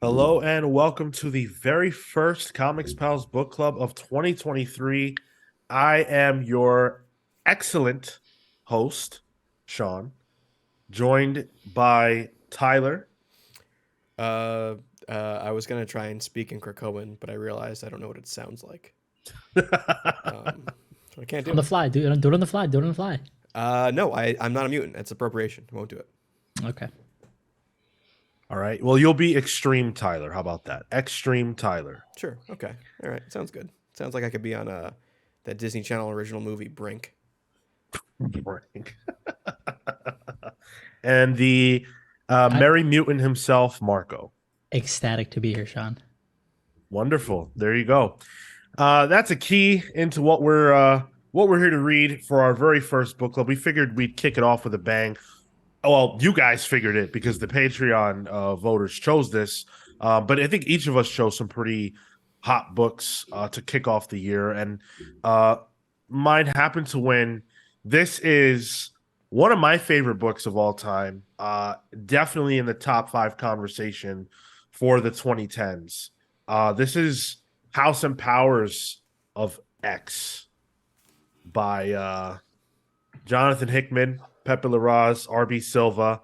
Hello and welcome to the very first Comics Pals Book Club of 2023. I am your excellent host, Sean, joined by Tyler. Uh, I was gonna try and speak in Krakoan, but I realized I don't know what it sounds like. So I can't do On the it. fly, do it on the fly. Do it on the fly. No, I'm not a mutant. It's appropriation. I won't do it. Okay. All right. Well, you'll be Extreme Tyler. How about that? Extreme Tyler. Sure. Okay. All right. Sounds good. Sounds like I could be on that Disney Channel original movie Brink. And the I Merry Mutant himself, Marco. ecstatic to be here, Sean. Wonderful. There you go. That's a key into what we're here to read for our very first book club. We figured we'd kick it off with a bang. Well, you guys figured it because the Patreon voters chose this, but I think each of us chose some pretty hot books to kick off the year, and mine happened to win. This is one of my favorite books of all time. Definitely in the top five conversation for the 2010s. This is House and Powers of X by Jonathan Hickman, Pepe Larraz, RB Silva.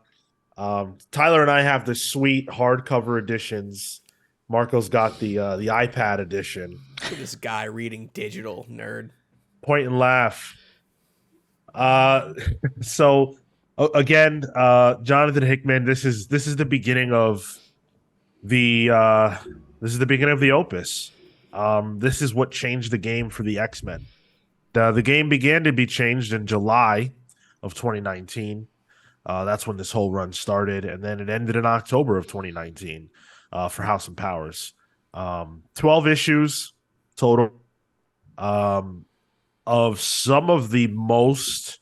Tyler and I have the sweet hardcover editions. Marco's got the iPad edition. Look at this guy reading digital nerd. Point and laugh. Uh, so again, Jonathan Hickman. This is the beginning of the this is the beginning of the opus. This is what changed the game for the X-Men. The game began to be changed in July of 2019. That's when this whole run started, and then it ended in October of 2019 for House and Powers. 12 issues total of some of the most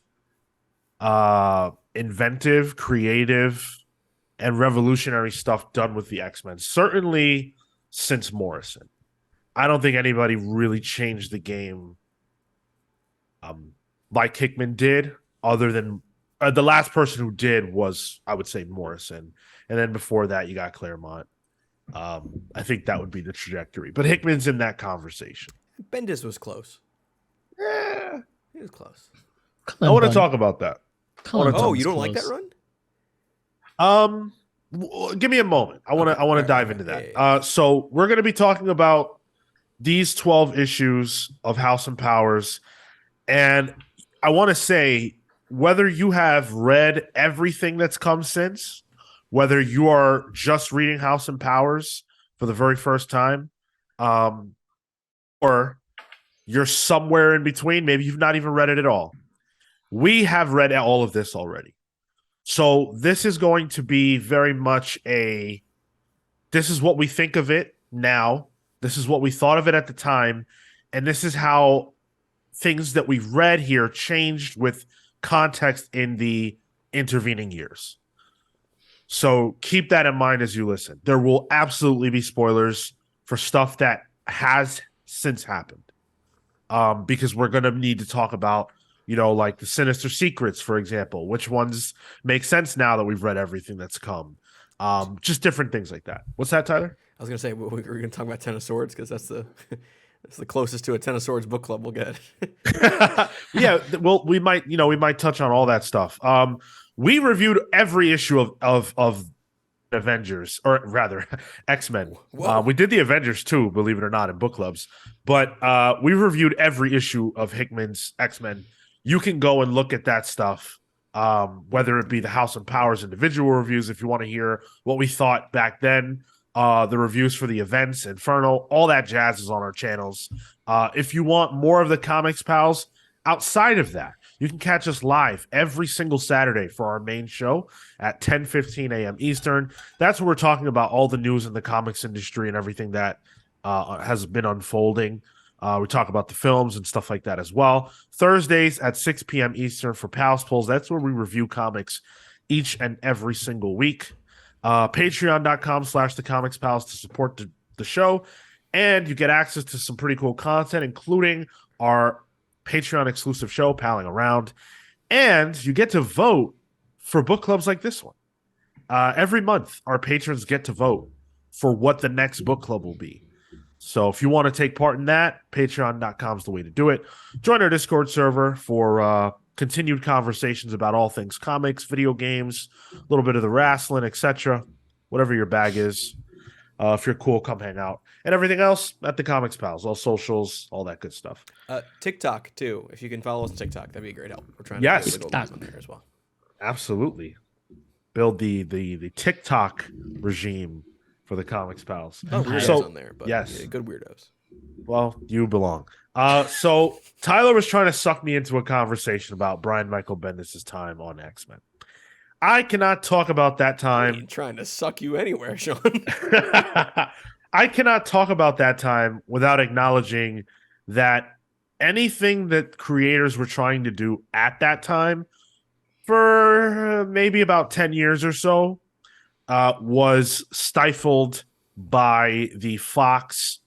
inventive, creative, and revolutionary stuff done with the X-Men. Certainly since Morrison. I don't think anybody really changed the game like Hickman did, other than the last person who did was, I would say, Morrison. And then before that, you got Claremont. I think that would be the trajectory. But Hickman's in that conversation. Bendis was close. Yeah, He was close. I want to talk about that. Oh, you don't like that run? Give me a moment. I want to Okay. dive Okay. into that. Yeah. So we're going to be talking about these 12 issues of House and Powers, and I want to say whether you have read everything that's come since, whether you are just reading House and Powers for the very first time, or you're somewhere in between, maybe you've not even read it at all. We have read all of this already. So this is going to be very much this is what we think of it now. This is what we thought of it at the time. And this is how things that we've read here changed with context in the intervening years. So keep that in mind as you listen. There will absolutely be spoilers for stuff that has since happened. Because we're going to need to talk about, like the Sinister Secrets, for example. Which ones make sense now that we've read everything that's come? Just different things like that. What's that, Tyler? I was gonna say we're gonna talk about Ten of Swords because that's the that's the closest to a Ten of Swords book club we'll get. Yeah, well, we might touch on all that stuff. We reviewed every issue of Avengers, or rather X-Men. We did the Avengers too, believe it or not, in book clubs. But we reviewed every issue of Hickman's X-Men. You can go and look at that stuff, whether it be the House and Powers individual reviews, if you want to hear what we thought back then, the reviews for the events, Inferno, all that jazz is on our channels. If you want more of the Comics Pals outside of that, you can catch us live every single Saturday for our main show at 10:15 a.m. Eastern. That's where we're talking about all the news in the comics industry and everything that has been unfolding. We talk about the films and stuff like that as well. Thursdays at 6 p.m. Eastern for Pals Polls. That's where we review comics each and every single week. Patreon.com/The Comics Pals to support the show. And you get access to some pretty cool content, including our Patreon exclusive show, Palling Around. And you get to vote for book clubs like this one. Every month, our patrons get to vote for what the next book club will be. So if you want to take part in that, patreon.com is the way to do it. Join our Discord server for continued conversations about all things comics, video games, a little bit of the wrestling, etc. Whatever your bag is. If you're cool, come hang out. And everything else at the Comics Pals, all socials, all that good stuff. TikTok, too. If you can follow us on TikTok, that'd be a great help. We're trying Yes. to build the on there as well. Absolutely. Build the TikTok regime for the Comics Pals. Oh, weirdos on there, but yes. Yeah, good weirdos. Well, you belong. So Tyler was trying to suck me into a conversation about Brian Michael Bendis' time on X-Men. I cannot talk about that time. I ain't trying to suck you anywhere, Sean. I cannot talk about that time without acknowledging that anything that creators were trying to do at that time for maybe about 10 years or so was stifled by the Fox,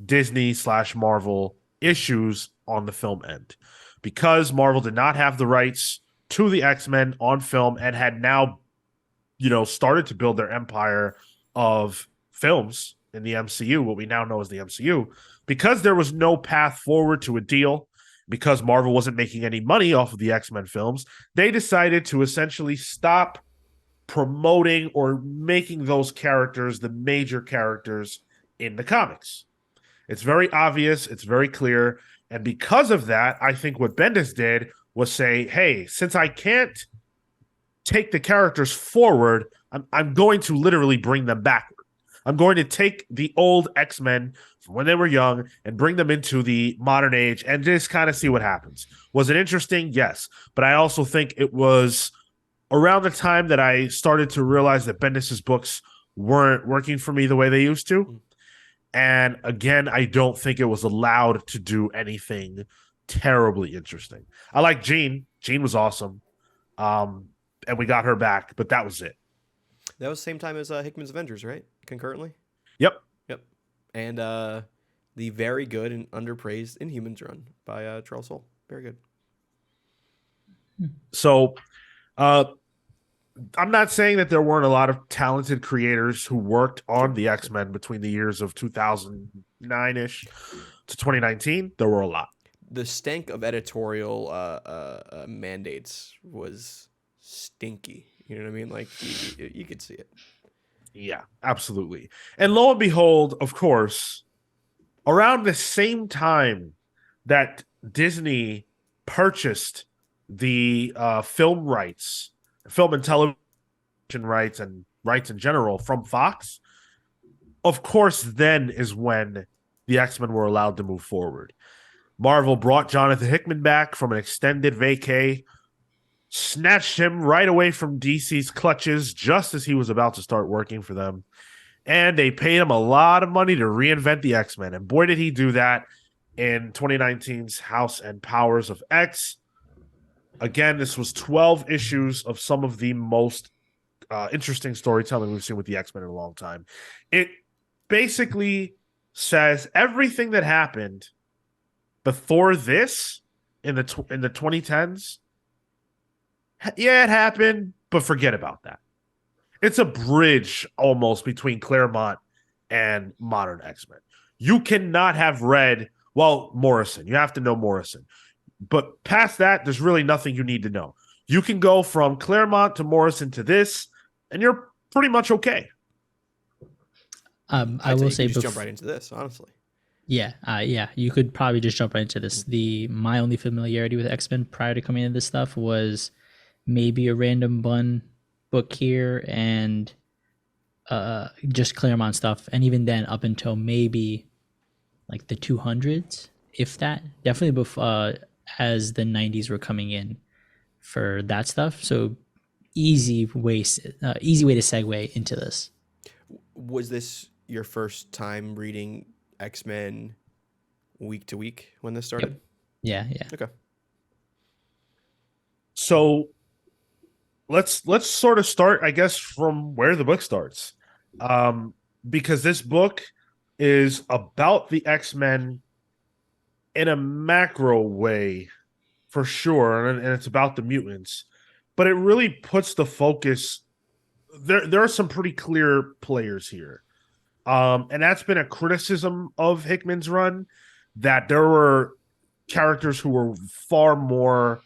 Disney/Marvel issues on the film end. Because Marvel did not have the rights to the X-Men on film and had now, started to build their empire of films in the MCU, what we now know as the MCU, because there was no path forward to a deal, because Marvel wasn't making any money off of the X-Men films, they decided to essentially stop promoting or making those characters the major characters in the comics. It's very obvious, it's very clear, and because of that, I think what Bendis did was say, hey, since I can't take the characters forward, I'm going to literally bring them backward. I'm going to take the old X-Men from when they were young and bring them into the modern age and just kind of see what happens. Was it interesting? Yes. But I also think it was around the time that I started to realize that Bendis' books weren't working for me the way they used to. And again, I don't think it was allowed to do anything terribly interesting. I like Jean. Jean was awesome. And we got her back, but that was it. That was the same time as Hickman's Avengers, right? Concurrently? Yep. And the very good and underpraised Inhumans run by Charles Soule. Very good. So I'm not saying that there weren't a lot of talented creators who worked on the X-Men between the years of 2009-ish to 2019. There were a lot. The stank of editorial mandates was stinky. You know what I mean? Like, you could see it. Yeah, absolutely. And lo and behold, of course, around the same time that Disney purchased the film and television rights, and rights in general from Fox, of course, then is when the X-Men were allowed to move forward. Marvel brought Jonathan Hickman back from an extended vacay, snatched him right away from DC's clutches just as he was about to start working for them. And they paid him a lot of money to reinvent the X-Men. And boy, did he do that in 2019's House and Powers of X. Again, this was 12 issues of some of the most interesting storytelling we've seen with the X-Men in a long time. It basically says everything that happened before this in the 2010s. Yeah, it happened, but forget about that. It's a bridge almost between Claremont and modern X-Men. You cannot have read, Morrison. You have to know Morrison. But past that, there's really nothing you need to know. You can go from Claremont to Morrison to this, and you're pretty much okay. I will say, just jump right into this, honestly. Yeah, you could probably just jump right into this. My only familiarity with X-Men prior to coming into this stuff was maybe a random Bun book here and just Claremont stuff, and even then up until maybe like the 200s, if that. Definitely before as the 90s were coming in for that stuff. So easy way to segue into this. Was this your first time reading X-Men week to week when this started? Yep. Yeah. Okay. So let's sort of start, I guess, from where the book starts. Because this book is about the X-Men in a macro way, for sure, and it's about the mutants. But it really puts the focus. There are some pretty clear players here. And that's been a criticism of Hickman's run, that there were characters who were far more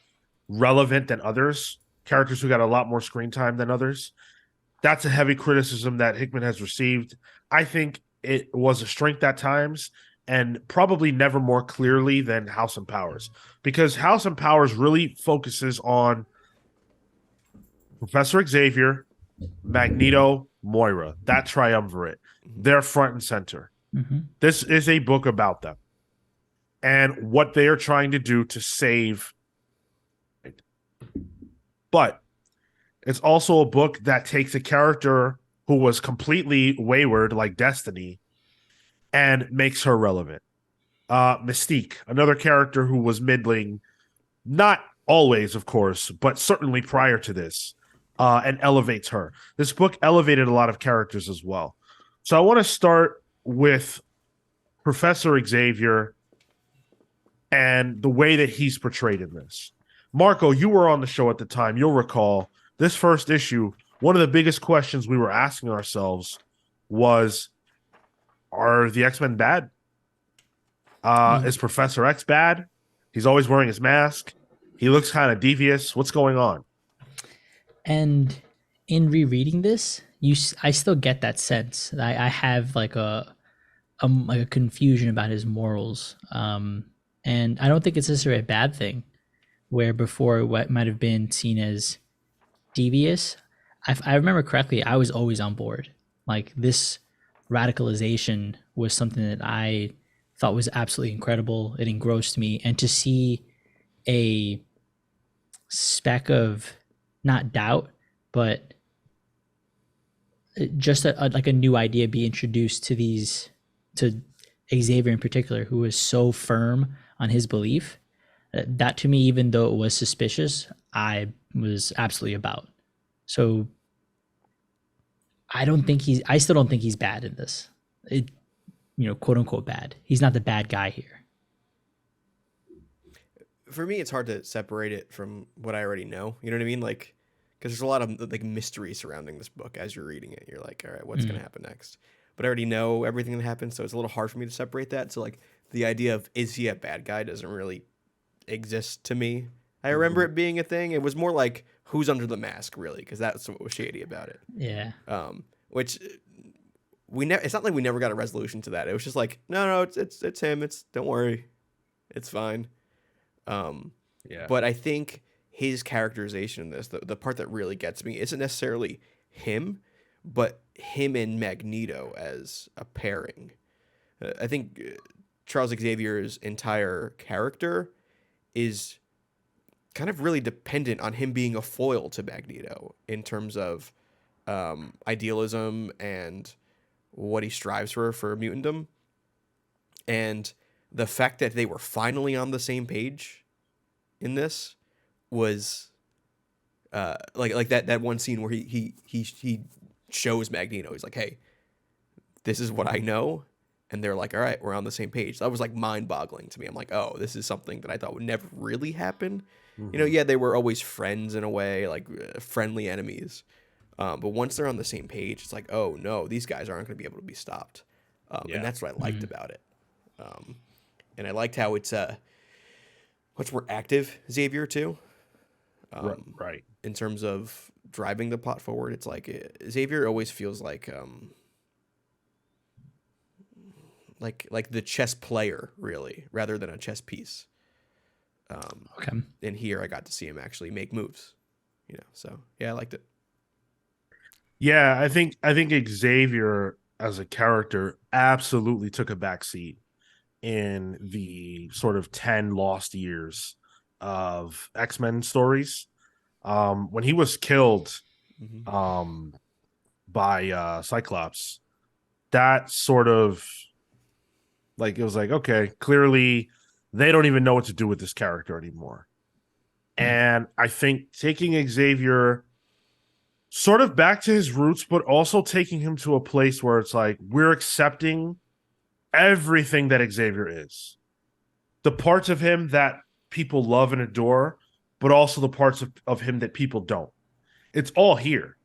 relevant than others, characters who got a lot more screen time than others. That's a heavy criticism that Hickman has received. I think it was a strength at times, and probably never more clearly than House and Powers, because House and Powers really focuses on Professor Xavier, Magneto, Moira, that triumvirate. They're front and center. Mm-hmm. This is a book about them and what they are trying to do to save. But it's also a book that takes a character who was completely wayward, like Destiny, and makes her relevant. Mystique, another character who was middling, not always, of course, but certainly prior to this, and elevates her. This book elevated a lot of characters as well. So I want to start with Professor Xavier and the way that he's portrayed in this. Marco, you were on the show at the time. You'll recall this first issue. One of the biggest questions we were asking ourselves was, are the X-Men bad? Is Professor X bad? He's always wearing his mask. He looks kind of devious. What's going on? And in rereading this, I still get that sense. I have like a confusion about his morals, and I don't think it's necessarily a bad thing. Where before what might have been seen as devious, I remember correctly, I was always on board. Like, this radicalization was something that I thought was absolutely incredible. It engrossed me, and to see a speck of not doubt, but just like a new idea be introduced to Xavier in particular, who was so firm on his belief, that to me, even though it was suspicious, I was absolutely about. So I still don't think he's bad in this. Quote unquote bad. He's not the bad guy here. For me, it's hard to separate it from what I already know. You know what I mean? Like, because there's a lot of like mystery surrounding this book as you're reading it. You're like, all right, what's going to happen next? But I already know everything that happens, so it's a little hard for me to separate that. So like, the idea of is he a bad guy doesn't really exist to me. I remember it being a thing. It was more like who's under the mask, really, because that's what was shady about it. Yeah. Which it's not like we never got a resolution to that. It was just like, no, it's him. Don't worry, it's fine. Yeah. But I think his characterization in this, the part that really gets me, isn't necessarily him, but him and Magneto as a pairing. I think Charles Xavier's entire character is kind of really dependent on him being a foil to Magneto in terms of idealism and what he strives for mutantdom. And the fact that they were finally on the same page in this was like that one scene where he shows Magneto. He's like, hey, this is what I know. And they're like, all right, we're on the same page. That was like mind-boggling to me. I'm like, oh, this is something that I thought would never really happen. Mm-hmm. Yeah, they were always friends in a way, like friendly enemies. But once they're on the same page, it's like, oh no, these guys aren't going to be able to be stopped. And that's what I liked about it. And I liked how it's much more active, Xavier, too. Right. In terms of driving the plot forward, it's like Xavier always feels like the chess player, really, rather than a chess piece. Okay. And here I got to see him actually make moves, So yeah, I liked it. Yeah, I think Xavier as a character absolutely took a backseat in the sort of 10 lost years of X-Men stories. When he was killed by Cyclops, that sort of like, it was like, okay, clearly they don't even know what to do with this character anymore. And I think taking Xavier sort of back to his roots, but also taking him to a place where it's like, we're accepting everything that Xavier is. The parts of him that people love and adore, but also the parts of him that people don't. It's all here.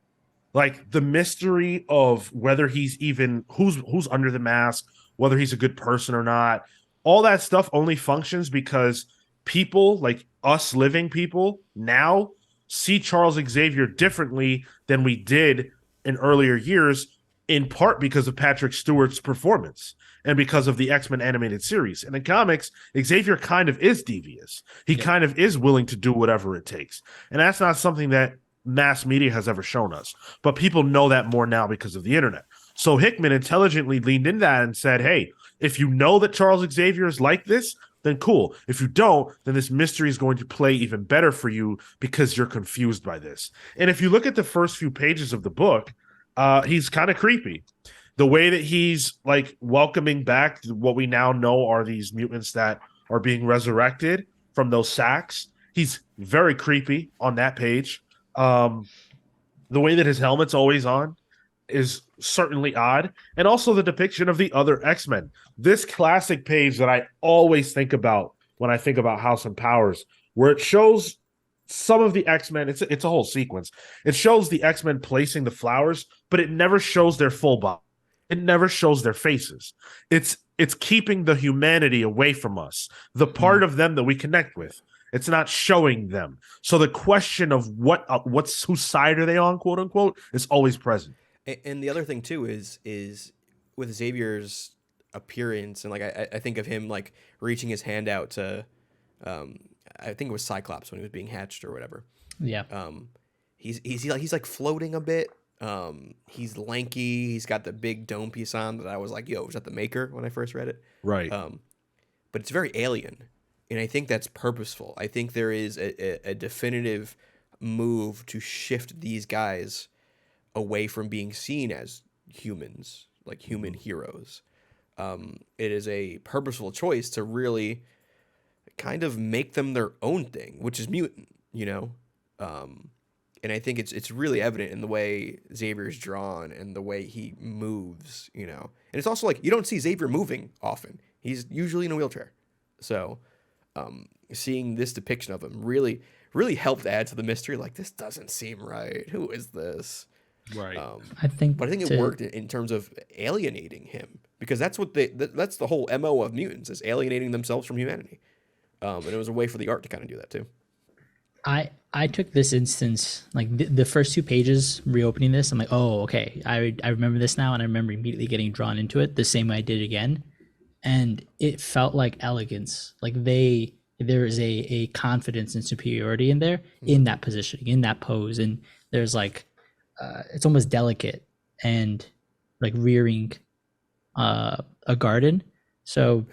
Like the mystery of whether he's even who's under the mask, whether he's a good person or not, all that stuff only functions because people like us living people now see Charles Xavier differently than we did in earlier years, in part because of Patrick Stewart's performance and because of the X-Men animated series. And in comics, Xavier kind of is devious. He kind of is willing to do whatever it takes. And that's not something that mass media has ever shown us. But people know that more now because of the internet. So Hickman intelligently leaned into that and said, hey, if you know that Charles Xavier is like this, then cool. If you don't, then this mystery is going to play even better for you because you're confused by this. And if you look at the first few pages of the book, he's kind of creepy. The way that he's like welcoming back what we now know are these mutants that are being resurrected from those sacks. He's very creepy on that page. The way that his helmet's always on is certainly odd. And also the depiction of the other X-Men. This classic page that I always think about when I think about House and Powers, where it shows some of the X-Men, it's a whole sequence. It shows the X-Men placing the flowers, but it never shows their full body. It never shows their faces. It's keeping the humanity away from us, the part of them that we connect with. It's not showing them. So the question of what's whose side are they on, quote unquote, is always present. And the other thing too is with Xavier's appearance, and like I think of him like reaching his hand out to, I think it was Cyclops when he was being hatched or whatever. Yeah. He's like floating a bit. He's lanky. He's got the big dome piece on that I was like, yo, was that the Maker when I first read it? Right. But it's very alien, and I think that's purposeful. I think there is a definitive move to shift these guys away from being seen as humans, like human heroes. It is a purposeful choice to really kind of make them their own thing, which is mutant, you know? And I think it's really evident in the way Xavier's drawn and the way he moves, you know? And it's also like, you don't see Xavier moving often. He's usually in a wheelchair. So seeing this depiction of him really, really helped add to the mystery. Like, this doesn't seem right. Who is this? Right. I think it worked in terms of alienating him, because that's what that's the whole MO of mutants, is alienating themselves from humanity. And it was a way for the art to kind of do that too. I took this instance, like the first 2 pages, reopening this, I'm like, oh, okay, I remember this now, and I remember immediately getting drawn into it the same way I did again, and it felt like elegance. Like there is a confidence and superiority in there, in that positioning, in that pose, and there's like it's almost delicate and like rearing a garden. So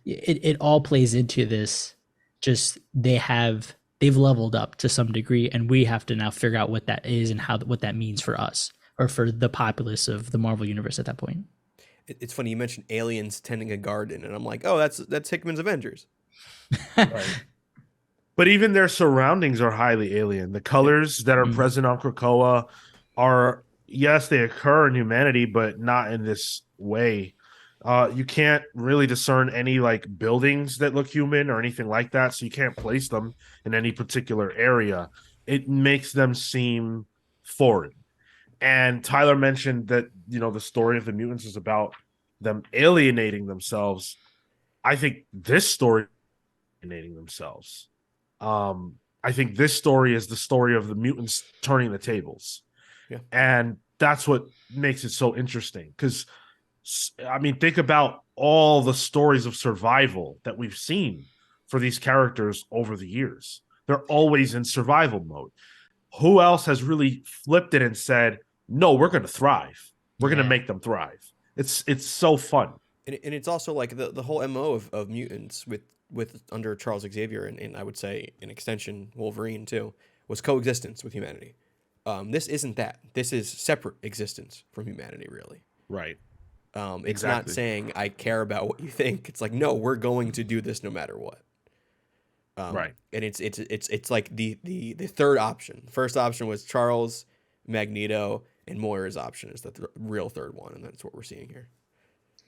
it all plays into this. Just they've leveled up to some degree, and we have to now figure out what that is and what that means for us, or for the populace of the Marvel universe at that point. It's funny you mentioned aliens tending a garden, and I'm like, oh, that's Hickman's Avengers. Right. But even their surroundings are highly alien. The colors that are present on Krakoa are, yes, they occur in humanity, but not in this way. You can't really discern any like buildings that look human or anything like that, so you can't place them in any particular area. It makes them seem foreign. And Tyler mentioned that, you know, the story of the mutants is about them alienating themselves. I think this story alienating themselves. I think this story is the story of the mutants turning the tables. Yeah. And that's what makes it so interesting. Because, I mean, think about all the stories of survival that we've seen for these characters over the years. They're always in survival mode. Who else has really flipped it and said, no, we're going to thrive. We're going to make them thrive. It's so fun. And it's also like the whole MO of mutants with under Charles Xavier, and I would say in extension Wolverine too, was coexistence with humanity. This isn't that. This is separate existence from humanity, really. Right. It's not saying I care about what you think. It's like, no, we're going to do this no matter what. Right. And it's like the third option. The first option was Charles, Magneto, and Moira's option is the real third one, and that's what we're seeing here.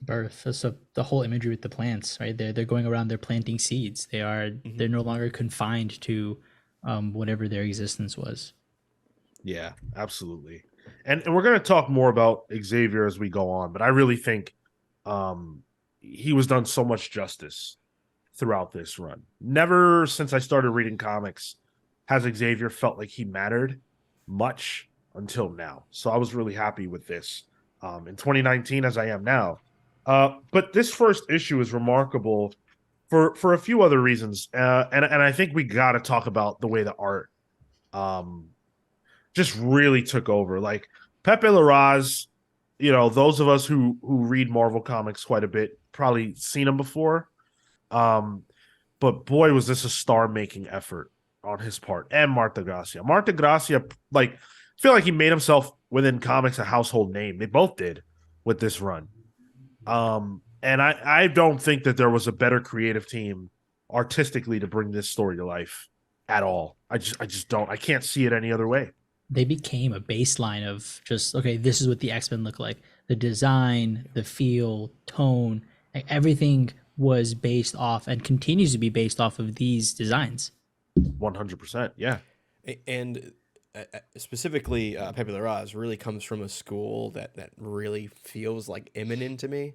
Birth. So the whole imagery with the plants, right? They're going around, they're planting seeds. They're no longer confined to whatever their existence was. Yeah, absolutely. And we're going to talk more about Xavier as we go on, but I really think he was done so much justice throughout this run. Never since I started reading comics has Xavier felt like he mattered much until now. So I was really happy with this in 2019 as I am now. But this first issue is remarkable for a few other reasons, and I think we got to talk about the way the art just really took over. Like Pepe Larraz, those of us who read Marvel comics quite a bit probably seen him before. But boy, was this a star-making effort on his part, and Marta Gracia. Marta Gracia, like, I feel like he made himself within comics a household name. They both did with this run. And I don't think that there was a better creative team artistically to bring this story to life at all. I just don't. I can't see it any other way. They became a baseline of just, okay, this is what the X-Men look like. The design, the feel, tone, everything was based off and continues to be based off of these designs. 100%, yeah. And specifically, Pepe Larraz really comes from a school that really feels like Imminent to me.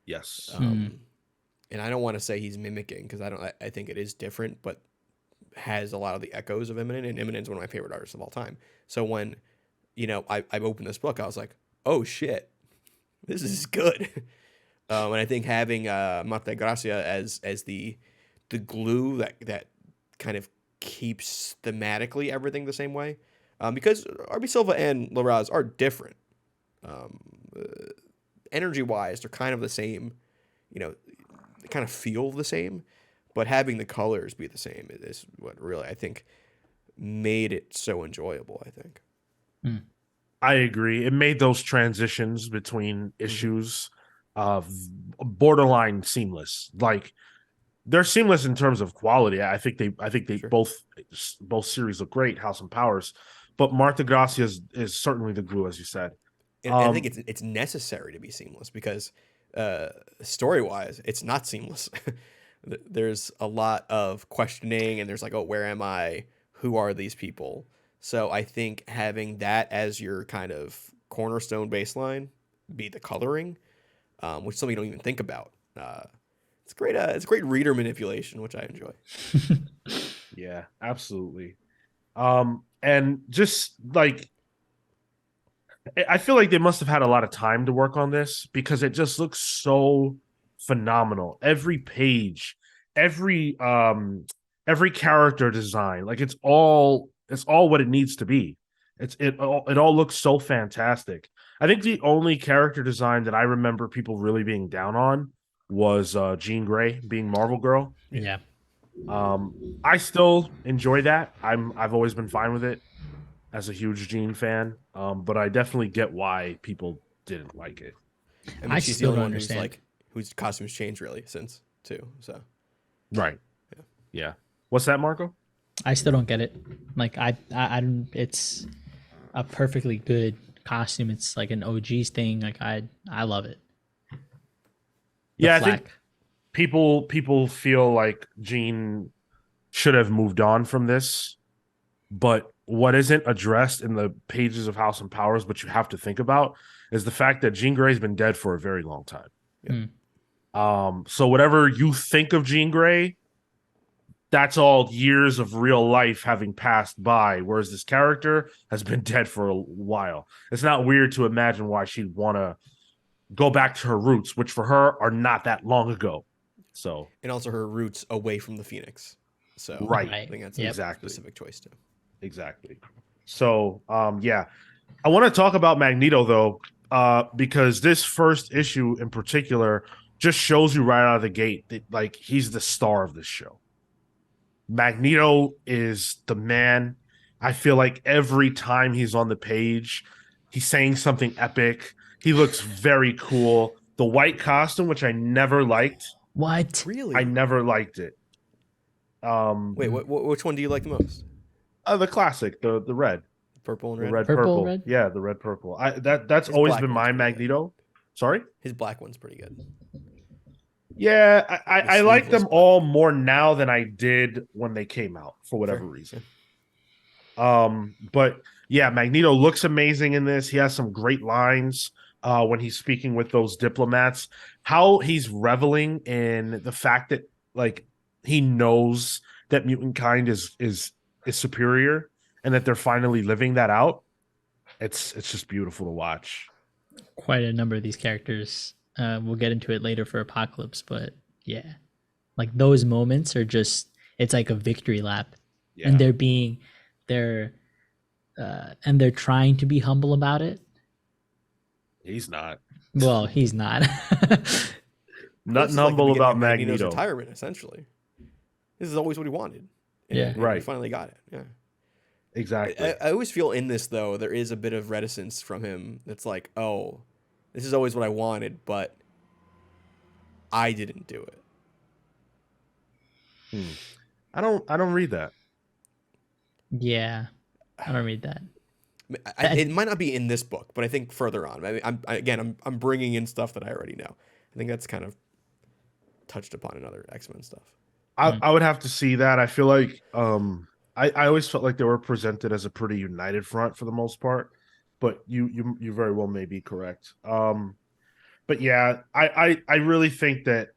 Yes. And I don't want to say he's mimicking, because I think it is different, but has a lot of the echoes of Imminent, and Imminent's one of my favorite artists of all time. So when, I opened this book, I was like, oh shit, this is good. And I think having Marta Gracia as the glue that kind of keeps thematically everything the same way, because RB Silva and Larraz are different. Energy wise, they're kind of the same, they kind of feel the same, but having the colors be the same is what really, I think, made it so enjoyable, I think. I agree. It made those transitions between issues borderline seamless. Like, they're seamless in terms of quality. I think they Sure. both series look great, House and Powers, but Marta Gracia is certainly the glue, as you said. And I think it's necessary to be seamless, because story-wise, it's not seamless. There's a lot of questioning, and there's like, oh, where am I? Who are these people? So I think having that as your kind of cornerstone baseline be the coloring, which some you don't even think about. It's great. It's great reader manipulation, which I enjoy. Yeah, absolutely. And just like, I feel like they must have had a lot of time to work on this, because it just looks so phenomenal. Every page, every character design, like it's all what it needs to be. It all looks so fantastic. I think the only character design that I remember people really being down on was Jean Grey being Marvel Girl. Yeah. I still enjoy that. I've always been fine with it as a huge Jean fan, but I definitely get why people didn't like it. I mean, I she's the still only don't one understand. whose costumes changed really since too. So Right. Yeah. What's that, Marco? I still don't get it. Like I don't. It's a perfectly good costume. It's like an OG's thing. Like I love it. The Yeah, I flak. think people feel like Jean should have moved on from this, but what isn't addressed in the pages of House and Powers, but you have to think about, is the fact that Jean Grey's been dead for a very long time. So whatever you think of Jean Grey, that's all years of real life having passed by, whereas this character has been dead for a while. It's not weird to imagine why she'd want to go back to her roots, which for her are not that long ago. So, and also her roots away from the Phoenix. So right. I think that's Exactly. a specific choice too. Exactly. So, yeah, I want to talk about Magneto though, because this first issue in particular just shows you right out of the gate that, like, he's the star of this show. Magneto is the man. I feel like every time he's on the page, he's saying something epic. He looks very cool. The white costume, which I never liked. What? Really? I never liked it. Wait, which one do you like the most? The classic, the red. Purple and The red. red Purple, purple. red? Yeah, the red purple. That's His always black been one's my pretty Magneto. Sorry? His black one's pretty good. Yeah, I like sleeveless them black. all more now than I did when they came out for whatever Fair. reason. But Yeah, Magneto looks amazing in this. He has some great lines when he's speaking with those diplomats. How he's reveling in the fact that like he knows that mutant kind is superior and that they're finally living that out. It's just beautiful to watch. Quite a number of these characters. We'll get into it later for Apocalypse, but yeah, like those moments are just it's like a victory lap, and Yeah, they're and they're trying to be humble about it. he's not. Well, he's not. Well, this Nothing is like the humble beginning about of Magneto's Magneto. retirement, essentially. This is always what he wanted. Yeah. And he Right. finally got it. Yeah. Exactly. I always feel in this, though, there is a bit of reticence from him. That's like, oh, this is always what I wanted, but I didn't do it. I don't read that. Yeah, I don't read that. It might not be in this book, but I think further on. I mean, I'm bringing in stuff that I already know. I think that's kind of touched upon in other X-Men stuff. I would have to see that. I feel like I always felt like they were presented as a pretty united front for the most part, but you very well may be correct. But yeah, I really think that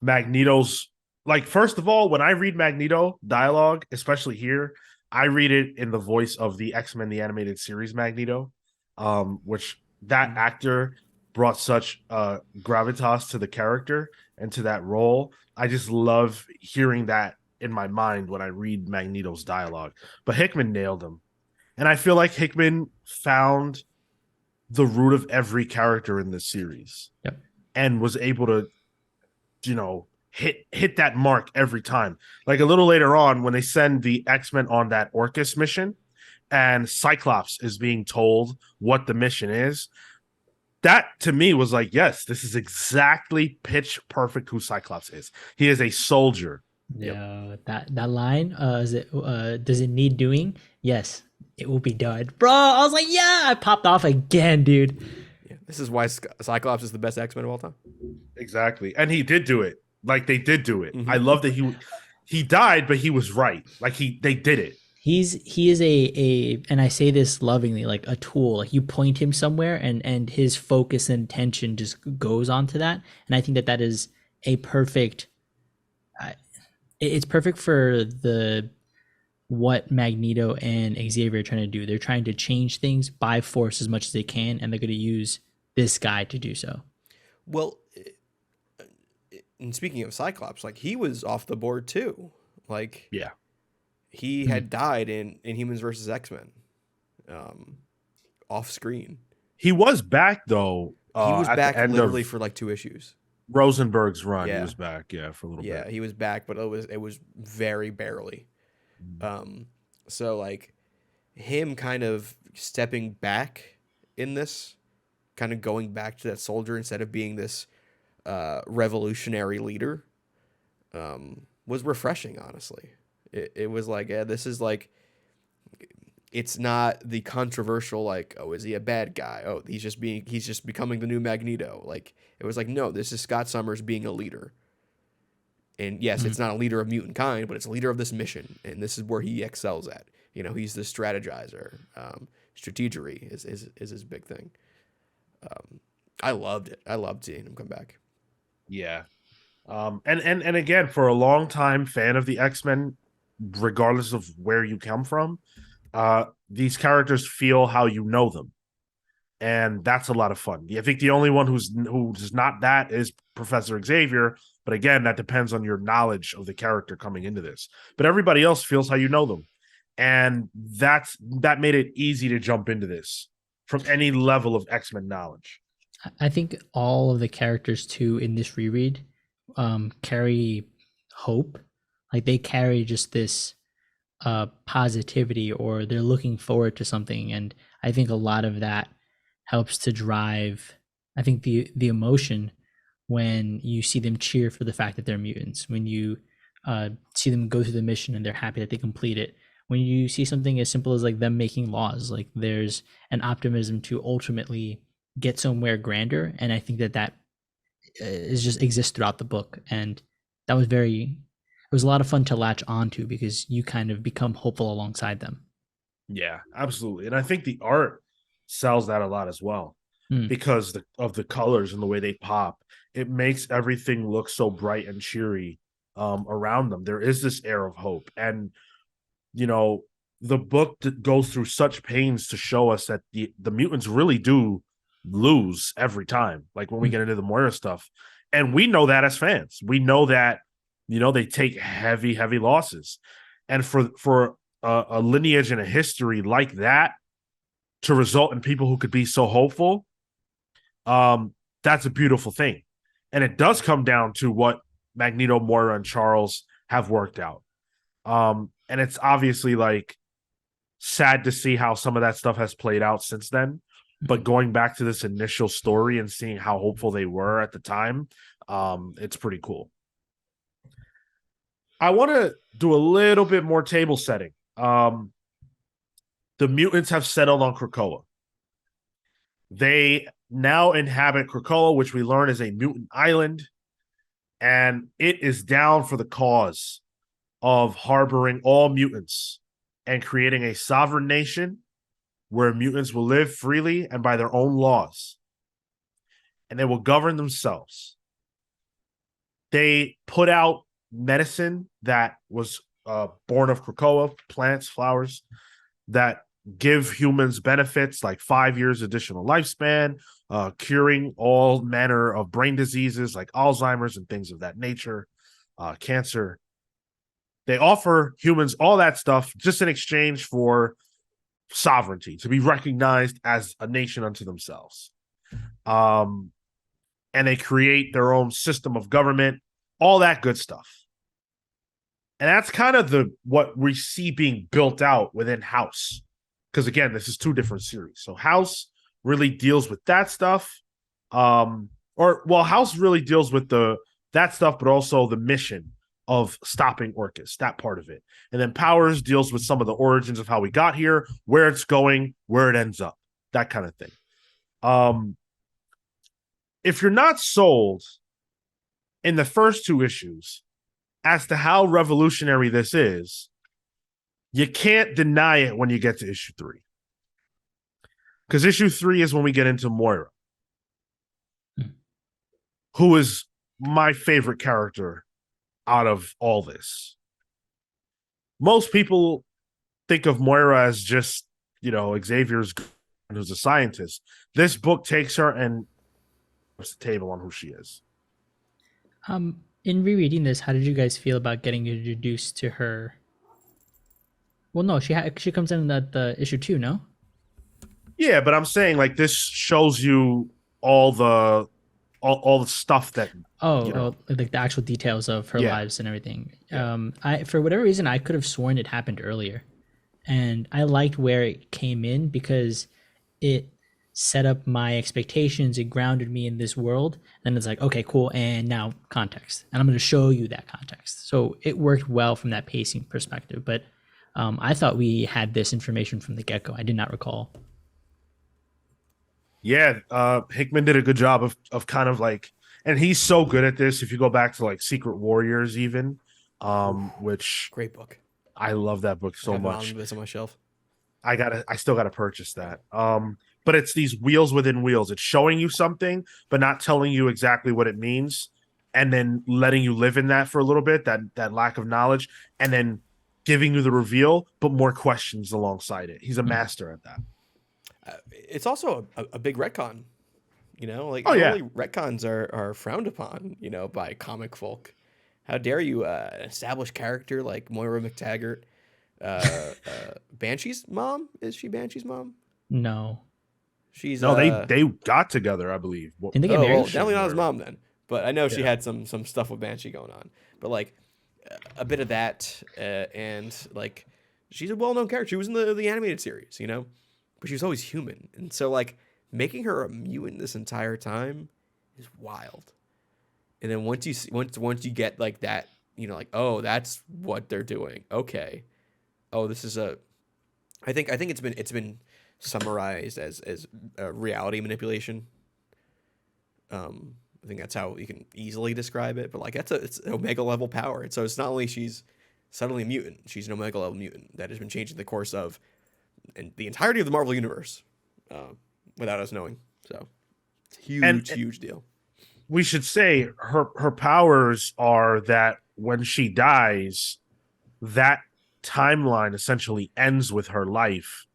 Magneto's like first of all, when I read Magneto dialogue, especially here, I read it in the voice of the X-Men the animated series Magneto, which that actor brought such gravitas to the character and to that role. I just love hearing that in my mind when I read Magneto's dialogue. But Hickman nailed him. And I feel like Hickman found the root of every character in this series. Yep. And was able to, hit that mark every time. Like a little later on, when they send the X-Men on that Orcus mission, and Cyclops is being told what the mission is, that to me was like, yes, this is exactly pitch perfect who Cyclops is. He is a soldier. Yeah, that line. Is it? Does it need doing? Yes, it will be done, bro. I was like, yeah, I popped off again, dude. Yeah, this is why Cyclops is the best X-Men of all time. Exactly, and he did do it. Like they did do it. Mhm. I love that he died, but he was right. Like they did it. He is a and I say this lovingly, like a tool. Like you point him somewhere, and his focus and attention just goes onto that. And I think that is a perfect. It's perfect for the what Magneto and Xavier are trying to do. They're trying to change things by force as much as they can, and they're going to use this guy to do so. Well, and speaking of Cyclops, like he was off the board too. Like Yeah. he had died in Humans versus X-Men, off screen. He was back though. He was at back the end literally of for like 2 issues. Rosenberg's run. He Yeah. was back, for a little Yeah, bit. he was back, but it was very barely. So like him kind of stepping back in this, kind of going back to that soldier instead of being this revolutionary leader, was refreshing. Honestly, it was like, yeah, this is like, it's not the controversial like, oh, is he a bad guy? Oh, he's just becoming the new Magneto. Like it was like, no, this is Scott Summers being a leader. And yes, it's not a leader of mutant kind, but it's a leader of this mission, and this is where he excels at. He's the strategizer. Strategery is his big thing. I loved it. I loved seeing him come back. Yeah. And again, for a long time fan of the X-Men, regardless of where you come from, these characters feel how you know them. And that's a lot of fun. I think the only one who's not that is Professor Xavier. But again, that depends on your knowledge of the character coming into this. But everybody else feels how you know them. And that made it easy to jump into this from any level of X-Men knowledge. I think all of the characters too in this reread carry hope. Like they carry just this positivity, or they're looking forward to something. And I think a lot of that helps to drive, I think, the emotion when you see them cheer for the fact that they're mutants, when you see them go through the mission and they're happy that they complete it, when you see something as simple as like them making laws, like there's an optimism to ultimately get somewhere grander. And I think that is just exists throughout the book. And that was it was a lot of fun to latch onto because you kind of become hopeful alongside them. Yeah, absolutely. And I think the art sells that a lot as well Hmm. because of the colors and the way they pop. It makes everything look so bright and cheery around them. There is this air of hope. And, you know, the book goes through such pains to show us that the mutants really do lose every time, like when we Hmm. get into the Moira stuff. And we know that as fans. We know that, they take heavy, heavy losses. And for a lineage and a history like that to result in people who could be so hopeful, that's a beautiful thing. And it does come down to what Magneto, Moira, and Charles have worked out. And it's obviously like sad to see how some of that stuff has played out since then. But going back to this initial story and seeing how hopeful they were at the time, it's pretty cool. I want to do a little bit more table setting. The mutants have settled on Krakoa. They now inhabit Krakoa, which we learn is a mutant island, and it is down for the cause of harboring all mutants and creating a sovereign nation where mutants will live freely and by their own laws, and they will govern themselves. They put out medicine that was born of Krakoa, plants, flowers that give humans benefits like 5 years additional lifespan, curing all manner of brain diseases like Alzheimer's and things of that nature, cancer. They offer humans all that stuff just in exchange for sovereignty, to be recognized as a nation unto themselves. And they create their own system of government, all that good stuff. And that's kind of what we see being built out within House. Because again, this is two different series. So House really deals with that stuff. House really deals with that stuff, but also the mission of stopping Orcus, that part of it. And then Powers deals with some of the origins of how we got here, where it's going, where it ends up, that kind of thing. If you're not sold in the first two issues as to how revolutionary this is, you can't deny it when you get to issue 3. Because issue 3 is when we get into Moira, who is my favorite character out of all this. Most people think of Moira as just, Xavier's who's a scientist. This book takes her and puts the table on who she is. In rereading this, how did you guys feel about getting introduced to her? Well, no, she comes in at the issue 2, no? Yeah, but I'm saying like this shows you all the stuff that Like the actual details of her Yeah. lives and everything. Yeah. I for whatever reason I could have sworn it happened earlier, and I liked where it came in because it set up my expectations. It grounded me in this world. Then it's like, okay, cool, and now context, and I'm going to show you that context. So it worked well from that pacing perspective. But I thought we had this information from the get-go. I did not recall. Yeah, Hickman did a good job of kind of like, and he's so good at this. If you go back to like Secret Warriors, even, which Great book. I love that book so I have much. This on my shelf. I still gotta purchase that. But it's these wheels within wheels. It's showing you something, but not telling you exactly what it means, and then letting you live in that for a little bit, that lack of knowledge, and then giving you the reveal, but more questions alongside it. He's a master at that. It's also a big retcon, like yeah. normally retcons are frowned upon, by comic folk. How dare you an established character like Moira McTaggart, Banshee's mom? Is she Banshee's mom? No. She's No, they got together, I believe. Didn't they get married? Well, definitely not his mom then. But I know she Yeah. had some stuff with Banshee going on. But like a bit of that, and like she's a well-known character. She was in the animated series, but she was always human, and so like making her a mutant this entire time is wild. And then once you get like that, like, oh, that's what they're doing. Okay, oh, this is I think it's been summarized as reality manipulation. I think that's how you can easily describe it. But like it's Omega level power, and so it's not only she's suddenly a mutant, she's an Omega level mutant that has been changing the course of and the entirety of the Marvel universe without us knowing. So it's a huge deal. We should say her powers are that when she dies, that timeline essentially ends with her life,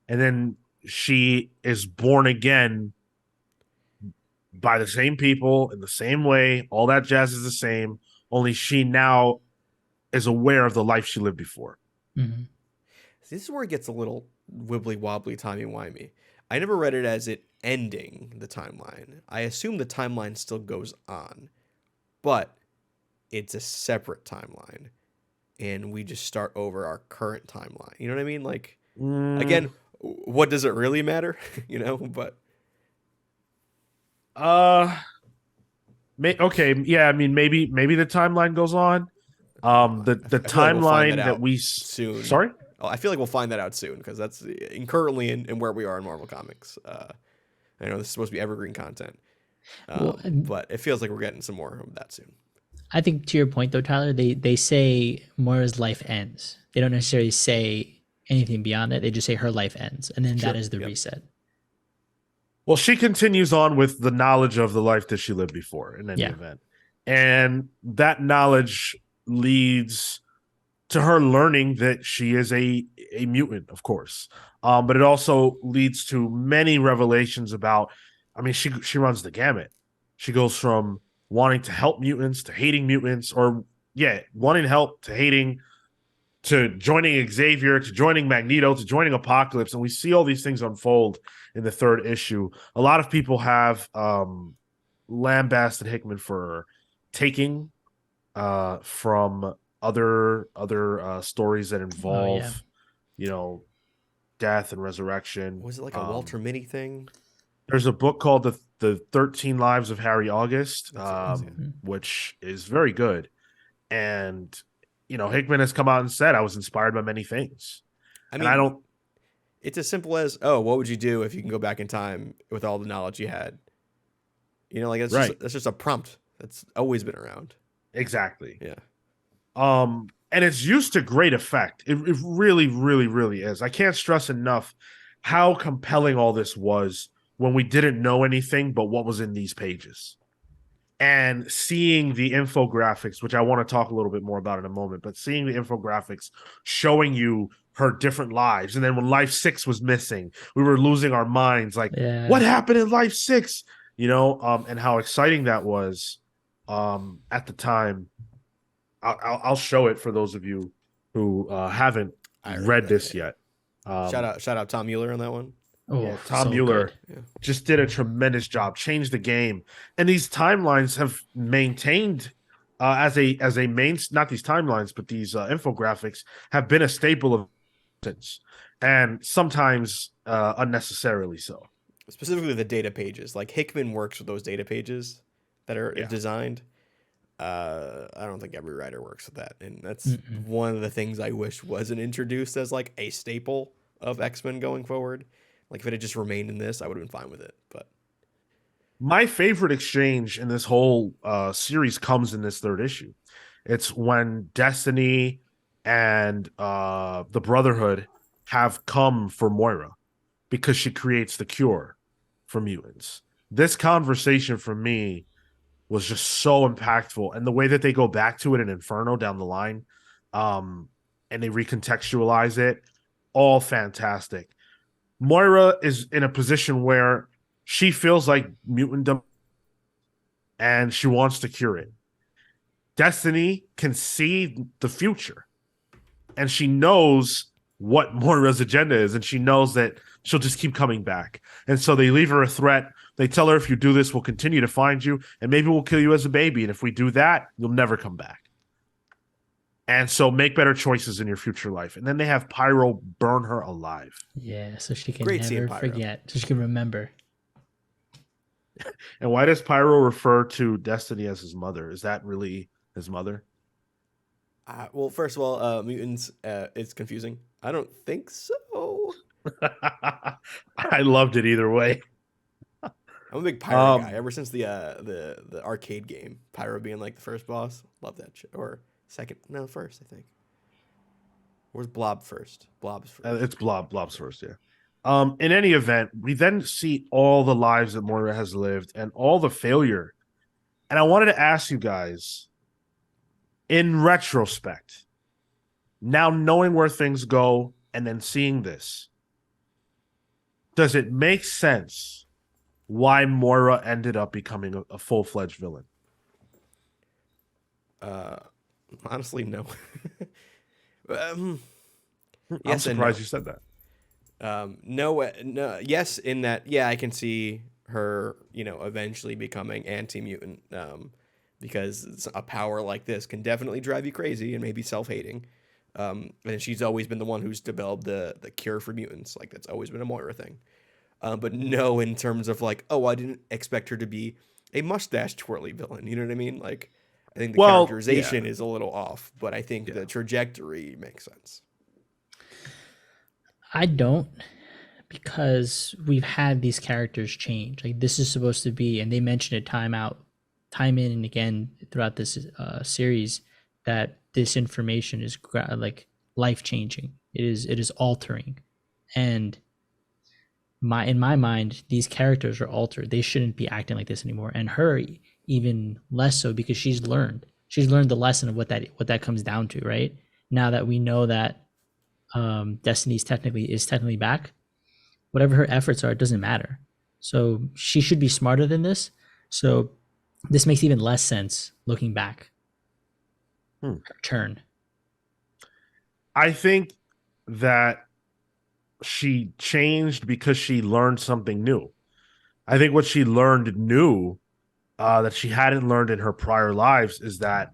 and then she is born again by the same people in the same way. All that jazz is the same, only she now is aware of the life she lived before. Mm-hmm. This is where it gets a little wibbly wobbly, timey wimey. I never read it as it ending the timeline. I assume the timeline still goes on, but it's a separate timeline, and we just start over our current timeline. You know what I mean? Like, again, what does it really matter? You know, but okay, yeah. I mean, maybe the timeline goes on. The I feel like we'll find timeline that that out we soon. Sorry. Oh, I feel like we'll find that out soon because that's currently in where we are in Marvel Comics. I know this is supposed to be evergreen content, but it feels like we're getting some more of that soon. I think to your point though, Tyler, they say Moira's life ends. They don't necessarily say anything beyond it. They just say her life ends, and then that is the reset. Well, she continues on with the knowledge of the life that she lived before in any event. And that knowledge leads to her learning that she is a mutant, of course. But it also leads to many revelations about, I mean, she runs the gamut. She goes from wanting to help mutants to hating mutants, or wanting help to hating, to joining Xavier, to joining Magneto, to joining Apocalypse. And we see all these things unfold in the third issue. A lot of people have lambasted Hickman for taking from other stories that involve, death and resurrection. Was it like a Walter Mitty thing? There's a book called the 13 Lives of Harry August, which is very good. And Hickman has come out and said, I was inspired by many things. I mean, it's as simple as, what would you do if you can go back in time with all the knowledge you had? That's just a prompt that's always been around. Exactly. Yeah. And it's used to great effect. It really, really, really is. I can't stress enough how compelling all this was when we didn't know anything but what was in these pages. And seeing the infographics, which I want to talk a little bit more about in a moment, but seeing the infographics showing you her different lives. And then when Life 6 was missing, we were losing our minds. Like, what happened in Life 6? And how exciting that was at the time. I'll show it for those of you who haven't read this yet. Shout out Tom Mueller on that one. Tom Mueller just did a tremendous job, changed the game, and these timelines have maintained as a main. Not these timelines, but these infographics have been a staple of since, and sometimes unnecessarily so. Specifically, the data pages. Like Hickman works with those data pages that are designed. I don't think every writer works with that, and that's one of the things I wish wasn't introduced as like a staple of X-Men going forward. Like if it had just remained in this, I would have been fine with it. But my favorite exchange in this whole series comes in this third issue. It's when Destiny and the Brotherhood have come for Moira because she creates the cure for mutants. This conversation for me was just so impactful, and the way that they go back to it in Inferno down the line, and they recontextualize it, all fantastic. Moira is in a position where she feels like mutantdom and she wants to cure it. Destiny can see the future and she knows what Moira's agenda is, and she knows that she'll just keep coming back. And so they leave her a threat. They tell her, if you do this, we'll continue to find you, and maybe we'll kill you as a baby. And if we do that, you'll never come back. And so make better choices in your future life. And then they have Pyro burn her alive. Yeah, so she can never forget. So she can remember. And why does Pyro refer to Destiny as his mother? Is that really his mother? Well, first of all, mutants, it's confusing. I don't think so. I loved it either way. I'm a big Pyro guy. Ever since the arcade game, Pyro being like the first boss, love that shit. Or second, no, first, I think. Where's Blob first? Blob's first. It's Blob's first, yeah. In any event, we then see all the lives that Moira has lived and all the failure. And I wanted to ask you guys, in retrospect, now knowing where things go and then seeing this, does it make sense why Moira ended up becoming a full-fledged villain? Honestly, no. I'm Yes and surprised no. you said that. No. Yes, in that, yeah, I can see her, eventually becoming anti-mutant, because a power like this can definitely drive you crazy and maybe self-hating. And she's always been the one who's developed the cure for mutants. Like, that's always been a Moira thing. But no, in terms of like, oh, I didn't expect her to be a mustache twirly villain. You know what I mean? Like, I think the Well, yeah, characterization is a little off, but I think the trajectory makes sense. I don't, because we've had these characters change. Like this is supposed to be, and they mention it time in and again throughout this series, that this information is like life changing. It is altering, and in my mind, these characters are altered. They shouldn't be acting like this anymore, and her even less so, because she's learned the lesson of what that comes down to. Right now that we know that Destiny's technically back, whatever her efforts are, it doesn't matter. So she should be smarter than this. So this makes even less sense looking back. Her turn. I think that she changed because she learned something new. I think what she learned new that she hadn't learned in her prior lives is that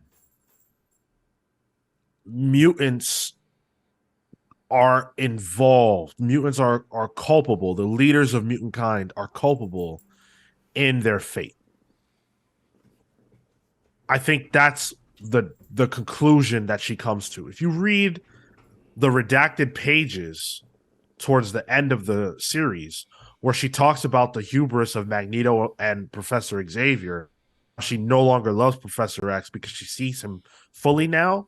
mutants are involved. Mutants are culpable. The leaders of mutant kind are culpable in their fate. I think that's the conclusion that she comes to. If you read the redacted pages towards the end of the series, where she talks about the hubris of Magneto and Professor Xavier, she no longer loves Professor X because she sees him fully now.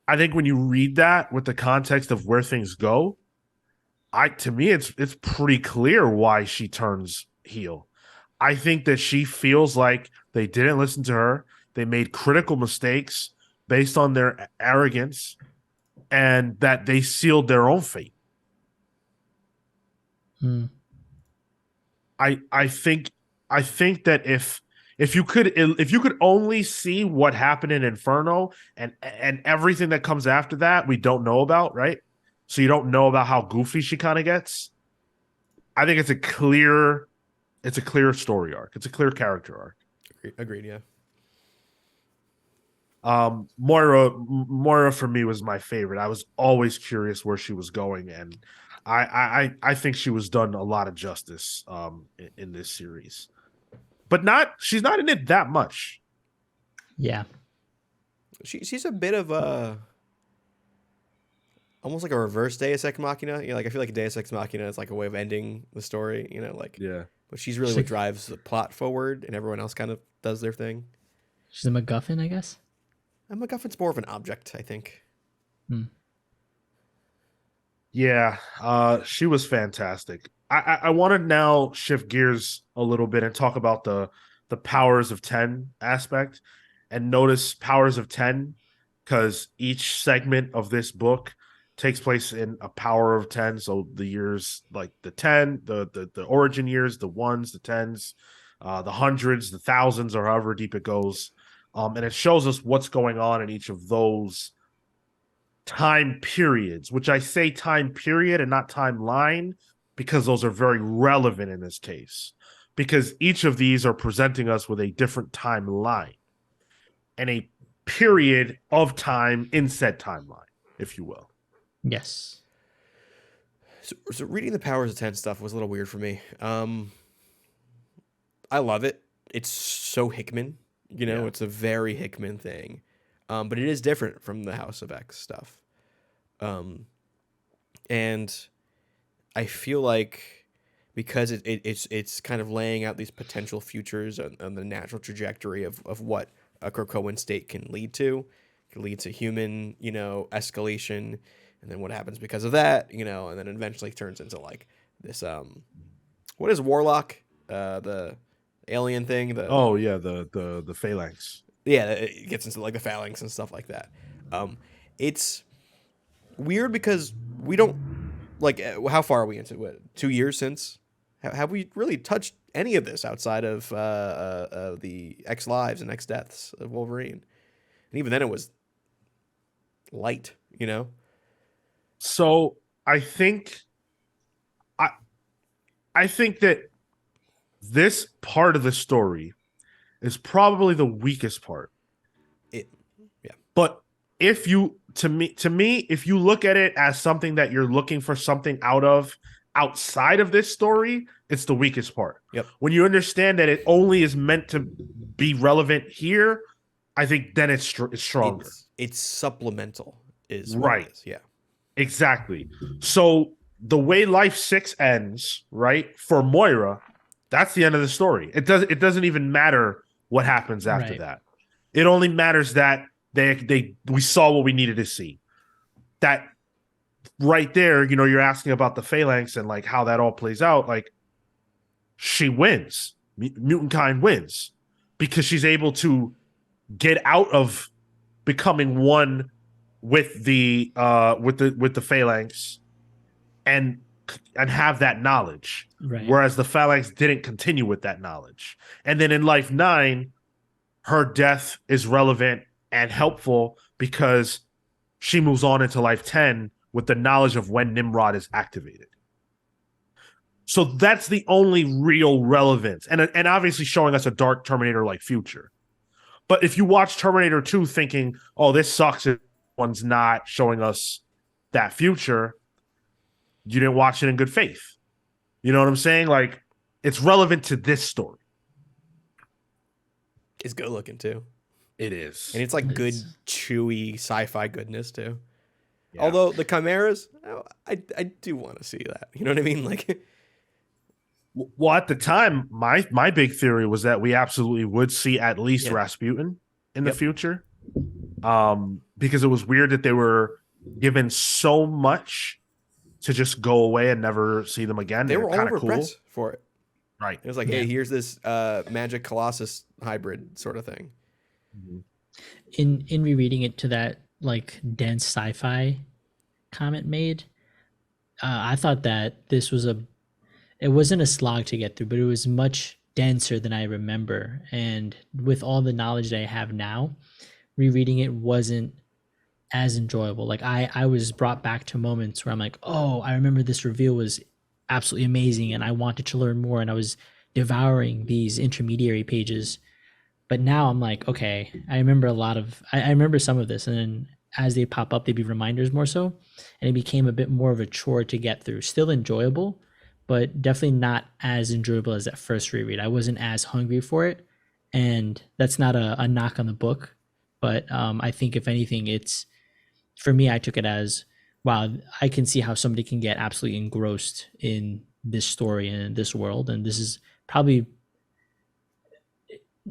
I think when you read that with the context of where things go, to me it's pretty clear why she turns heel. I think that she feels like they didn't listen to her. They made critical mistakes based on their arrogance, and that they sealed their own fate. Hmm. I think that if you could only see what happened in Inferno and everything that comes after that we don't know about, right? So you don't know about how goofy she kind of gets. I think it's a clear story arc. It's a clear character arc. Agreed, yeah. Moira for me was my favorite. I was always curious where she was going, and I think she was done a lot of justice in this series. But she's not in it that much. Yeah. She's a bit of a almost like a reverse Deus Ex Machina. Like I feel like Deus Ex Machina is like a way of ending the story. Like Yeah. But she's really what drives the plot forward, and everyone else kind of does their thing. She's a MacGuffin, I guess. And MacGuffin's more of an object, I think. Yeah, she was fantastic. I want to now shift gears a little bit and talk about the powers of 10 aspect, and notice powers of 10 because each segment of this book takes place in a power of 10. So the years like the 10, the origin years, the ones, the tens, the hundreds, the thousands, or however deep it goes. And it shows us what's going on in each of those time periods, which I say time period and not timeline because those are very relevant in this case, because each of these are presenting us with a different timeline and a period of time in said timeline, if you will. Yes. So reading the Powers of 10 stuff was a little weird for me. I love it. It's so Hickman, It's a very Hickman thing. But it is different from the House of X stuff. And I feel like because it's kind of laying out these potential futures and the natural trajectory of what a Krakoan state can lead to, lead to human, escalation, and then what happens because of that, and then eventually turns into like this what is Warlock? The alien thing, Oh yeah, the phalanx. yeah, it gets into like the phalanx and stuff like that. It's weird because we don't like how far are we into it? 2 years since? Have we really touched any of this outside of the X lives and X deaths of Wolverine? And even then, it was light, So I think I I think that this part of the story is probably the weakest part. It, yeah. But if you to me, if you look at it as something that you're looking for something out of outside of this story, it's the weakest part. Yep. When you understand that it only is meant to be relevant here, I think then it's stronger. It's supplemental, is right. It is. Yeah. Exactly. So the way Life 6 ends, right, for Moira, that's the end of the story. It doesn't even matter what happens after that. It only matters that we saw what we needed to see. That right there, you're asking about the phalanx and like how that all plays out. Like, she wins. Mutant kind wins because she's able to get out of becoming one with the phalanx and have that knowledge. Right. Whereas the phalanx didn't continue with that knowledge. And then in Life 9, her death is relevant and helpful because she moves on into Life 10 with the knowledge of when Nimrod is activated. So that's the only real relevance. And obviously showing us a dark Terminator-like future. But if you watch Terminator 2 thinking, oh, this sucks, one's not showing us that future, you didn't watch it in good faith. You know what I'm saying? Like, it's relevant to this story. It's good looking too. It is. And it's like good, chewy sci-fi goodness too. Yeah. Although the chimeras, I do want to see that. You know what I mean? Like, well, at the time, my big theory was that we absolutely would see at least Rasputin in the future. Because it was weird that they were given so much to just go away and never see them again. They were all over cool. press for it. Right. It was like, hey, here's this Magic Colossus hybrid sort of thing. In rereading it to that like dense sci-fi comment made, I thought that this was it wasn't a slog to get through, but it was much denser than I remember. And with all the knowledge that I have now, rereading it wasn't as enjoyable. Like I was brought back to moments where I'm like, oh, I remember this reveal was absolutely amazing and I wanted to learn more, and I was devouring these intermediary pages. But now I'm like, okay, I remember I remember some of this, and then as they pop up, they'd be reminders more so, and it became a bit more of a chore to get through. Still enjoyable, but definitely not as enjoyable as that first reread. I wasn't as hungry for it, and that's not a knock on the book, but I think if anything, for me, I took it as, wow, I can see how somebody can get absolutely engrossed in this story and in this world, and this is probably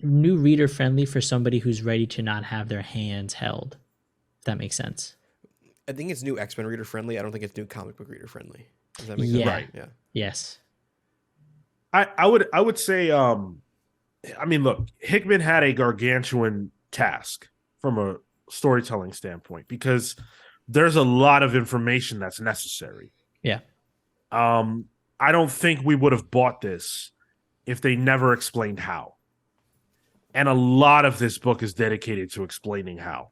new reader friendly for somebody who's ready to not have their hands held, if that makes sense. I think it's new X-Men reader friendly. I don't think it's new comic book reader friendly. Does that make sense? Right. Yeah. Yes. I would say I mean, look, Hickman had a gargantuan task from a storytelling standpoint because there's a lot of information that's necessary. Yeah. I don't think we would have bought this if they never explained how. And a lot of this book is dedicated to explaining how.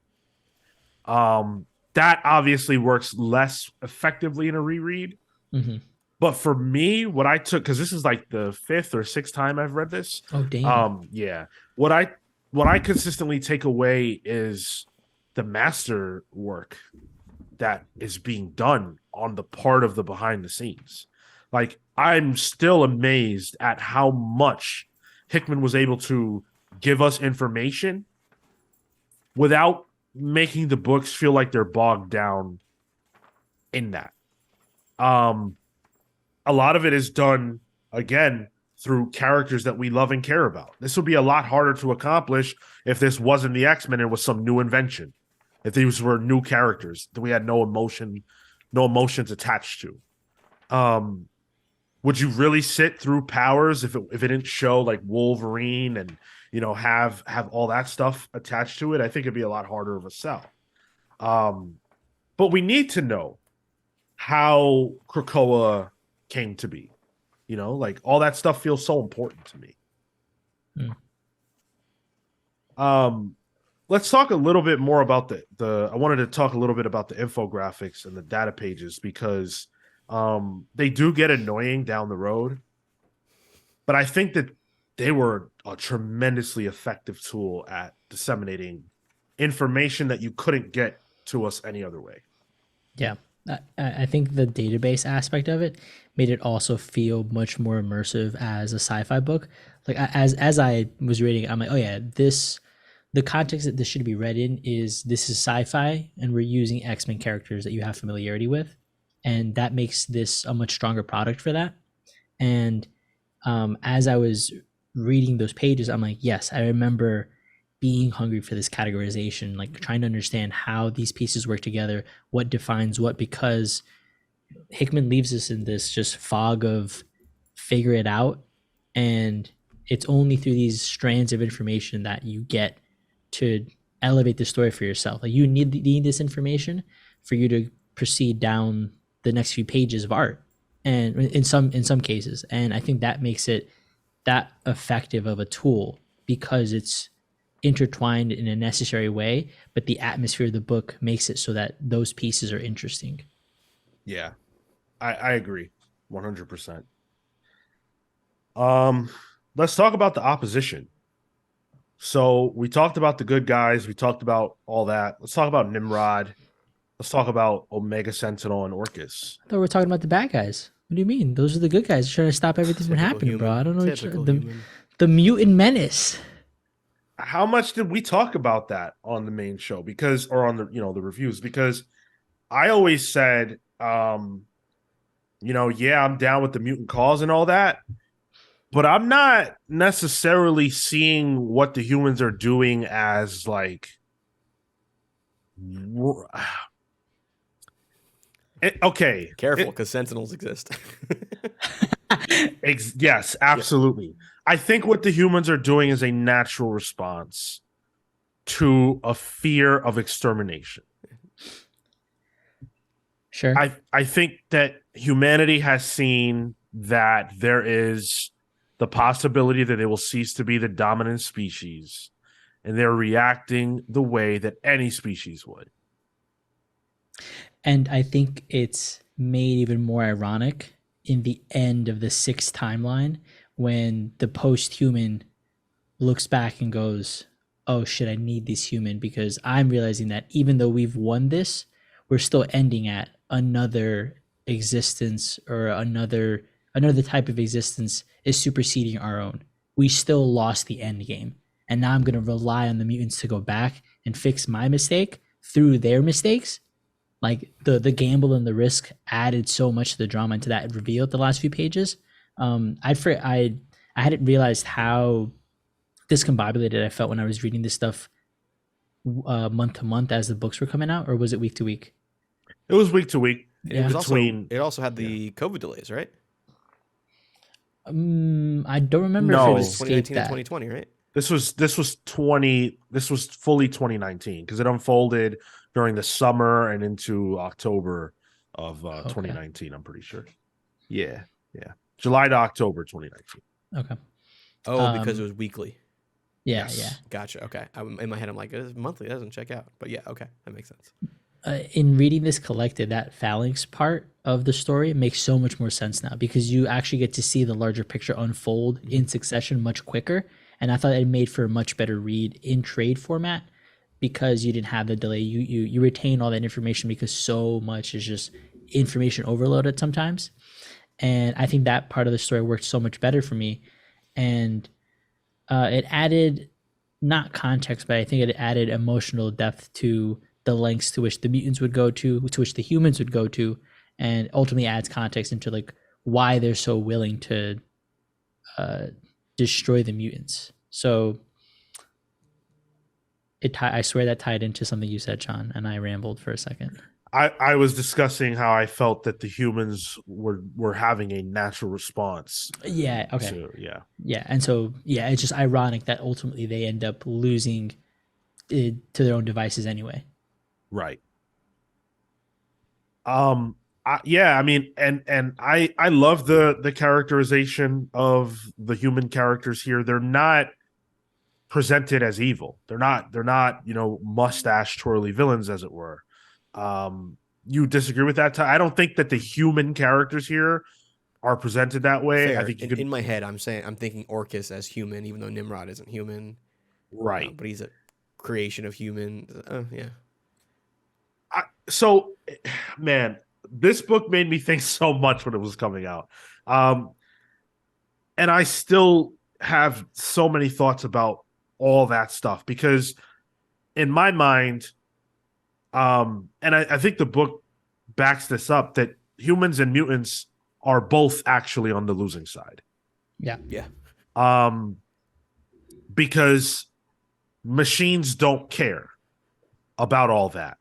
That obviously works less effectively in a reread. Mm-hmm. But for me, what I took, because this is like the 5th or 6th time I've read this. Oh, damn. Yeah. What I consistently take away is the master work that is being done on the part of the behind the scenes. Like, I'm still amazed at how much Hickman was able to give us information without making the books feel like they're bogged down in that. A lot of it is done, again, through characters that we love and care about. This would be a lot harder to accomplish if this wasn't the X-Men and was some new invention. if these were new characters that we had no emotions attached to. Would you really sit through Powers if it didn't show like Wolverine and have all that stuff attached to it? I think it'd be a lot harder of a sell. But we need to know how Krakoa came to be. Like all that stuff feels so important to me. Let's talk a little bit more about I wanted to talk a little bit about the infographics and the data pages because they do get annoying down the road. But I think that they were a tremendously effective tool at disseminating information that you couldn't get to us any other way. Yeah. I think the database aspect of it made it also feel much more immersive as a sci-fi book. Like as I was reading, I'm like, oh yeah, the context that this should be read in is this is sci-fi and we're using X-Men characters that you have familiarity with. And that makes this a much stronger product for that. And as I was reading those pages, I'm like, yes, I remember being hungry for this categorization, like trying to understand how these pieces work together, what defines what, because Hickman leaves us in this just fog of figure it out. And it's only through these strands of information that you get to elevate the story for yourself. Like you need this information for you to proceed down the next few pages of art, and in some cases. And I think that makes it that effective of a tool because it's intertwined in a necessary way, but the atmosphere of the book makes it so that those pieces are interesting. Yeah, I agree 100%. Let's talk about the opposition. So we talked about the good guys. We talked about all that. Let's talk about Nimrod. Let's talk about Omega Sentinel and Orcus. I thought we were talking about the bad guys. What do you mean? Those are the good guys trying to stop everything from happening, bro. I don't know. The mutant menace. How much did we talk about that on the main show? Or on the the reviews? Because I always said, yeah, I'm down with the mutant cause and all that, but I'm not necessarily seeing what the humans are doing as like. Okay. Careful, because Sentinels exist. Yes, absolutely. Yeah. I think what the humans are doing is a natural response to a fear of extermination. Sure. I think that humanity has seen that there is the possibility that they will cease to be the dominant species, and they're reacting the way that any species would. And I think it's made even more ironic in the end of the 6th timeline when the post-human looks back and goes, oh shit, I need this human, because I'm realizing that even though we've won this, we're still ending at another existence, or another type of existence is superseding our own. We still lost the end game. And now I'm going to rely on the mutants to go back and fix my mistake through their mistakes. Like the gamble and the risk added so much to the drama and to that reveal at the last few pages. I hadn't realized how discombobulated I felt when I was reading this stuff month to month as the books were coming out, or was it week to week? It was week to week. Yeah. It also had the COVID delays, right? I don't remember if it was 2019 and 2020, right? This was fully 2019 because it unfolded during the summer and into October of 2019. I'm pretty sure. Yeah. July to October 2019. Okay. Oh, because it was weekly. Yeah, yes. Yeah. Gotcha. Okay. In my head, I'm like, it's monthly. It doesn't check out. But yeah, okay, that makes sense. In reading this collected, that phalanx part of the story makes so much more sense now because you actually get to see the larger picture unfold in succession much quicker. And I thought it made for a much better read in trade format because you didn't have the delay. You retain all that information because so much is just information overloaded sometimes. And I think that part of the story worked so much better for me. And it added, not context, but I think it added emotional depth to the lengths to which the mutants would go to which the humans would go to, and ultimately adds context into like why they're so willing to destroy the mutants. So I swear that tied into something you said, John, and I rambled for a second. I was discussing how I felt that the humans were having a natural response Yeah. Okay. to Yeah. And so yeah, it's just ironic that ultimately they end up losing it to their own devices anyway. right. Yeah, I mean, and I love the characterization of the human characters here. They're not presented as evil. They're not mustache twirly villains, as it were. You disagree with that? I don't think that the human characters here are presented that way. I Fair. think you could In my head, I'm thinking Orcus as human, even though Nimrod isn't human. right. But he's a creation of human. Yeah. So, man, this book made me think so much when it was coming out. And I still have so many thoughts about all that stuff because in my mind, and I think the book backs this up that humans and mutants are both actually on the losing side. Yeah. Yeah. Because machines don't care about all that.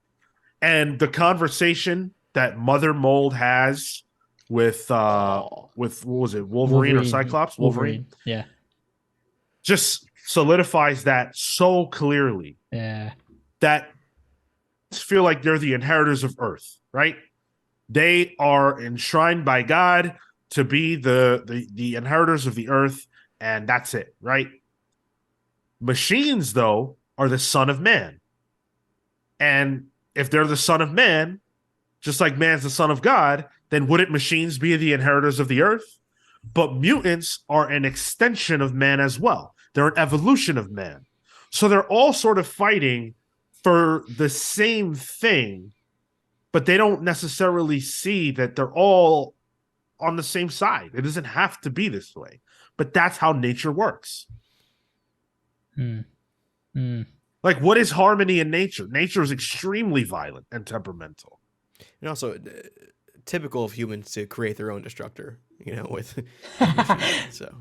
And the conversation that Mother Mold has with what was it, Wolverine or Cyclops? Wolverine. Yeah. Just solidifies that so clearly. Yeah. That feel like they're the inheritors of Earth, right? They are enshrined by God to be the inheritors of the Earth, and that's it, right? Machines, though, are the son of man. And if they're the son of man, just like man's the son of God, then wouldn't machines be the inheritors of the Earth? But mutants are an extension of man as well. They're an evolution of man. So they're all sort of fighting for the same thing, but they don't necessarily see that they're all on the same side. It doesn't have to be this way, but that's how nature works. Like, what is harmony in nature? Nature is extremely violent and temperamental. And also, typical of humans to create their own destructor, with so.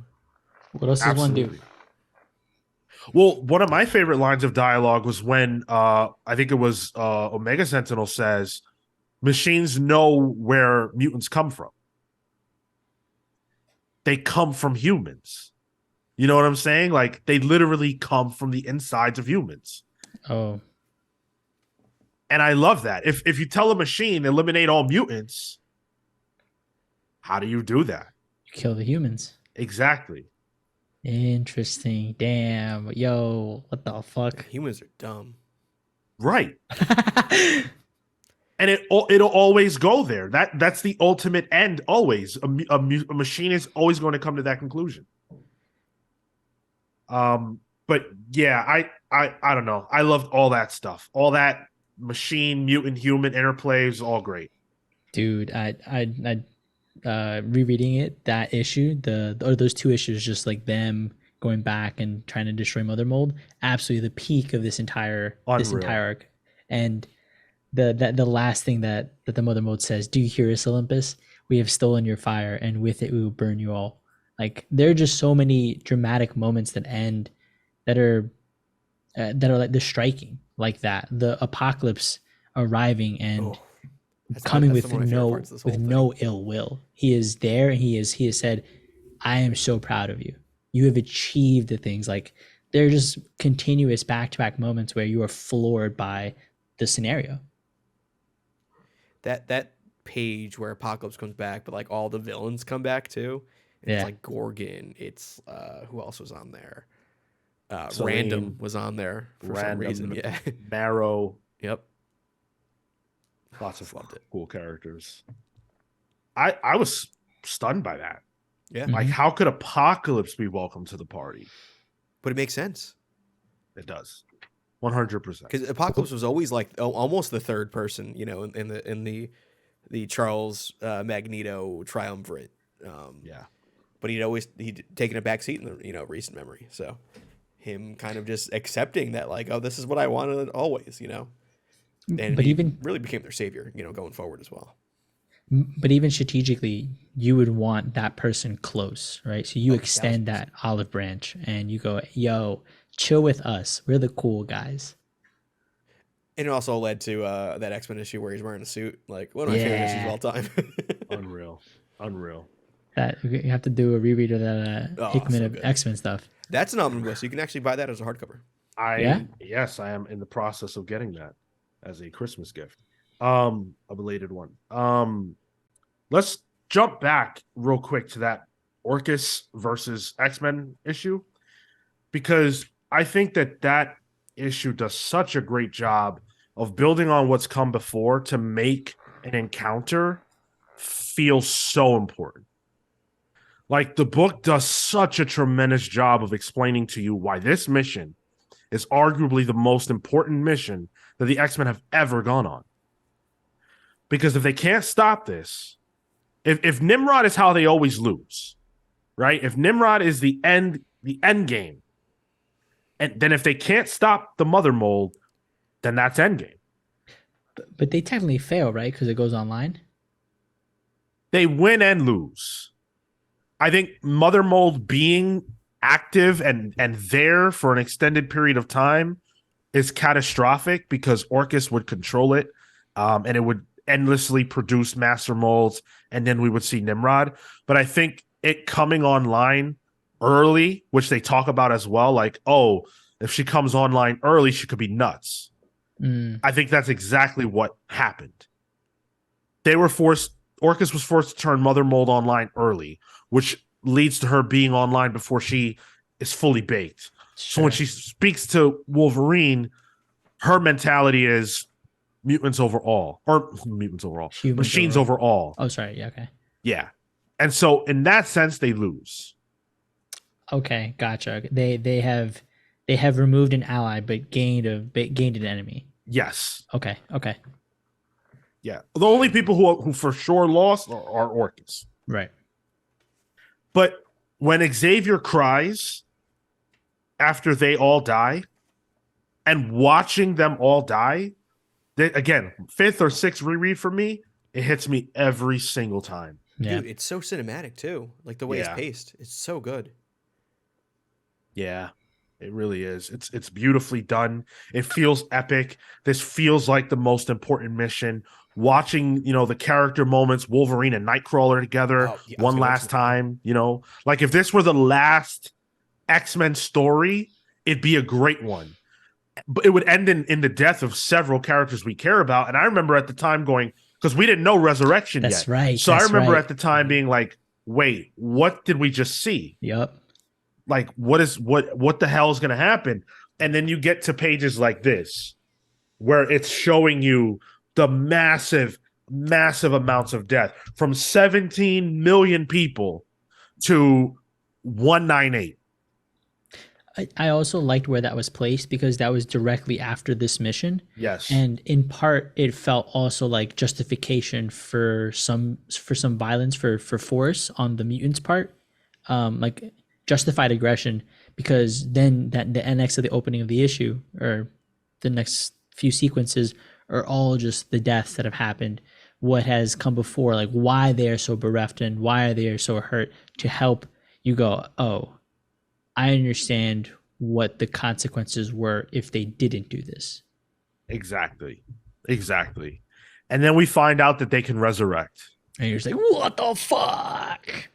What else does one do? Well, one of my favorite lines of dialogue was when I think it was Omega Sentinel says, machines know where mutants come from. They come from humans. You know what I'm saying? Like, they literally come from the insides of humans. Oh. And I love that. If you tell a machine eliminate all mutants, how do you do that? You kill the humans. Exactly. Interesting. Damn. Yo, what the fuck? Humans are dumb. Right. And it'll always go there. That's the ultimate end. Always, a machine is always going to come to that conclusion. But yeah, I don't know. I loved all that stuff. All that machine, mutant, human interplay is all great. Dude, I rereading it, that issue, or those two issues, just like them going back and trying to destroy Mother Mold, absolutely the peak of this entire arc. And the last thing that the Mother Mold says, "Do you hear us, Olympus? We have stolen your fire, and with it we will burn you all." Like, there are just so many dramatic moments that end that are like the striking, like that, the apocalypse arriving and coming with no ill will. He is there, and he has said, "I am so proud of you. You have achieved the things." Like, they're just continuous back-to-back moments where you are floored by the scenario. That page where Apocalypse comes back, but like all the villains come back too. And it's like Gorgon. It's who else was on there? Random was on there for some reason. Yeah. Marrow. Yep. Lots of cool characters. I was stunned by that. Yeah. Like, how could Apocalypse be welcome to the party? But it makes sense. It does. 100%. Because Apocalypse was always like almost the third person, in the Charles Magneto triumvirate. Yeah. But he'd taken a back seat in the recent memory. So him kind of just accepting that, like, oh, this is what I wanted always, And but even really became their savior, going forward as well. But even strategically, you would want that person close, right? So you extend that olive branch and you go, "Yo, chill with us. We're the cool guys." And it also led to that X-Men issue where he's wearing a suit. Like, one of my favorite issues of all time. Unreal. That you have to do a reread of that Hickman so of good. X-Men stuff. That's an omnibus. You can actually buy that as a hardcover. Yes, I am in the process of getting that as a Christmas gift. A belated one. Let's jump back real quick to that Orcus versus X-Men issue, because I think that issue does such a great job of building on what's come before to make an encounter feel so important. Like, the book does such a tremendous job of explaining to you why this mission is arguably the most important mission that the X-Men have ever gone on. Because if they can't stop this, if Nimrod is how they always lose, right? If Nimrod is the end game, and then if they can't stop the Mother Mold, then that's endgame. But they technically fail, right? Because it goes online. They win and lose. I think Mother Mold being active and there for an extended period of time is catastrophic, because Orcus would control it, and it would endlessly produce master molds, and then we would see Nimrod. But I think it coming online early, which they talk about as well, like, oh, if she comes online early, she could be nuts. I think that's exactly what happened. Orcus was forced to turn Mother Mold online early, which leads to her being online before she is fully baked. Sure. So when she speaks to Wolverine, her mentality is machines overall. Oh, sorry. Yeah, okay. Yeah. And so in that sense, they lose. Okay, gotcha. They have removed an ally but gained an enemy. Yes. Okay. Yeah. The only people who for sure lost are Orcus. Right. But when Xavier cries after they all die, and watching them all die, again, 5th or 6th reread for me, it hits me every single time. Yeah. Dude, it's so cinematic too. Like, the way it's paced. It's so good. Yeah, it really is. It's beautifully done. It feels epic. This feels like the most important mission. Watching, the character moments, Wolverine and Nightcrawler together one last time, like, if this were the last X-Men story, it'd be a great one. But it would end in the death of several characters we care about. And I remember at the time going, because we didn't know Resurrection yet. That's right. So I remember at the time being like, wait, what did we just see? Yep. Like, what the hell is going to happen? And then you get to pages like this, where it's showing you the massive amounts of death, from 17 million people to 198. I also liked where that was placed, because that was directly after this mission. Yes. And in part, it felt also like justification for some violence for Force on the mutants' part, like justified aggression, because then the NX of the opening of the issue, or the next few sequences, are all just the deaths that have happened, what has come before, like why they are so bereft and why they are so hurt, to help you go, oh, I understand what the consequences were if they didn't do this. Exactly. And then we find out that they can resurrect. And you're just like, what the fuck?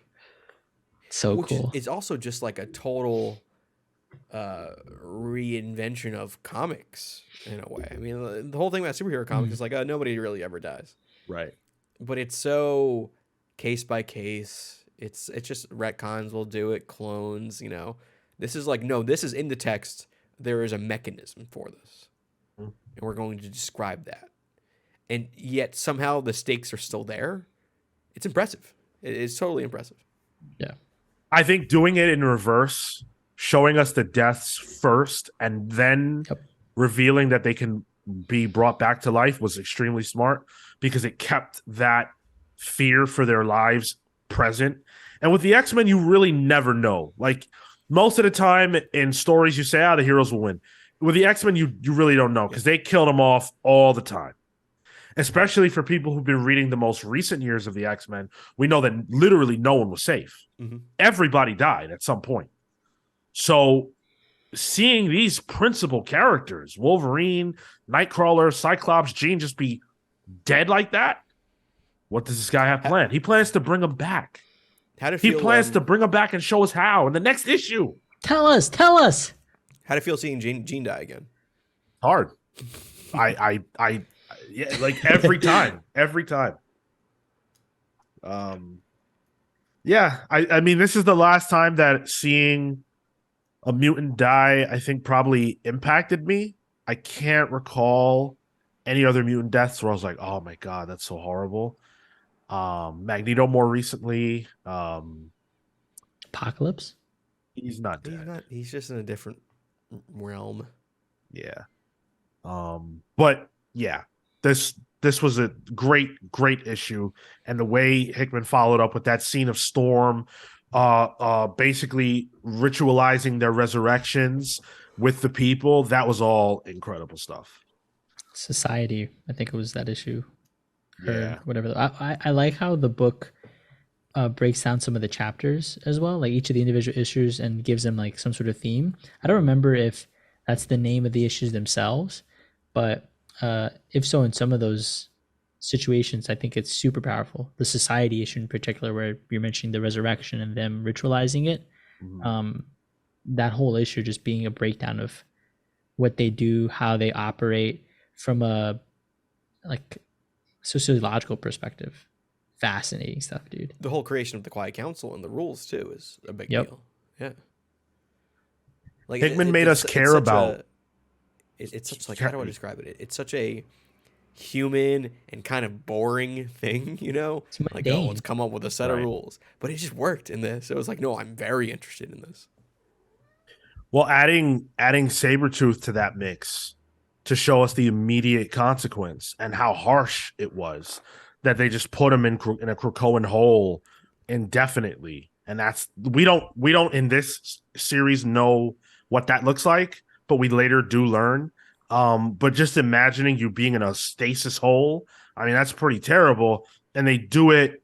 So cool. It's also just like a total reinvention of comics in a way. I mean, the whole thing about superhero comics is like, nobody really ever dies. Right. But it's so case by case. It's just retcons will do it, clones, This is like, no, this is in the text. There is a mechanism for this. And we're going to describe that. And yet somehow the stakes are still there. It's impressive. It's totally impressive. Yeah. I think doing it in reverse, showing us the deaths first and then revealing that they can be brought back to life, was extremely smart, because it kept that fear for their lives present. And with the X-Men, you really never know. Like, most of the time in stories, you say, the heroes will win. With the X-Men, you really don't know, because they kill them off all the time. Especially for people who've been reading the most recent years of the X-Men, we know that literally no one was safe. Mm-hmm. Everybody died at some point. So seeing these principal characters, Wolverine, Nightcrawler, Cyclops, Jean, just be dead like that. What does this guy have planned? He plans to bring them back. How to He feel? plans to bring them back and show us how in the next issue. Tell us. How to feel seeing Jean die again? Hard. Yeah, like every time. Yeah, I mean, this is the last time that seeing a mutant die, I think, probably impacted me. I can't recall any other mutant deaths where I was like, oh my God, that's so horrible. Magneto more recently. Apocalypse? He's not dead. He's just in a different realm. Yeah. But yeah, this was a great issue, and the way Hickman followed up with that scene of Storm basically ritualizing their resurrections with the people, that was all incredible stuff. Society, I think it was that issue. Yeah. Or whatever. I like how the book breaks down some of the chapters as well, like each of the individual issues, and gives them like some sort of theme. I don't remember if that's the name of the issues themselves, but if so, in some of those situations, I think it's super powerful. The society issue in particular, where you're mentioning the resurrection and them ritualizing it, that whole issue just being a breakdown of what they do, how they operate from a like sociological perspective. Fascinating stuff, dude. The whole creation of the Quiet Council and the rules too is a big deal. Yeah. Like Hickman made us care about. It's such like, how do I describe it? It's such a human and kind of boring thing, you know? Like, oh, let's come up with a set of rules. But it just worked in this. It was like, no, I'm very interested in this. Well, adding Sabretooth to that mix to show us the immediate consequence and how harsh it was that they just put him in a Krakoan hole indefinitely. And that's we don't in this series know what that looks like, but we later do learn. But just imagining you being in a stasis hole, I mean, that's pretty terrible. And they do it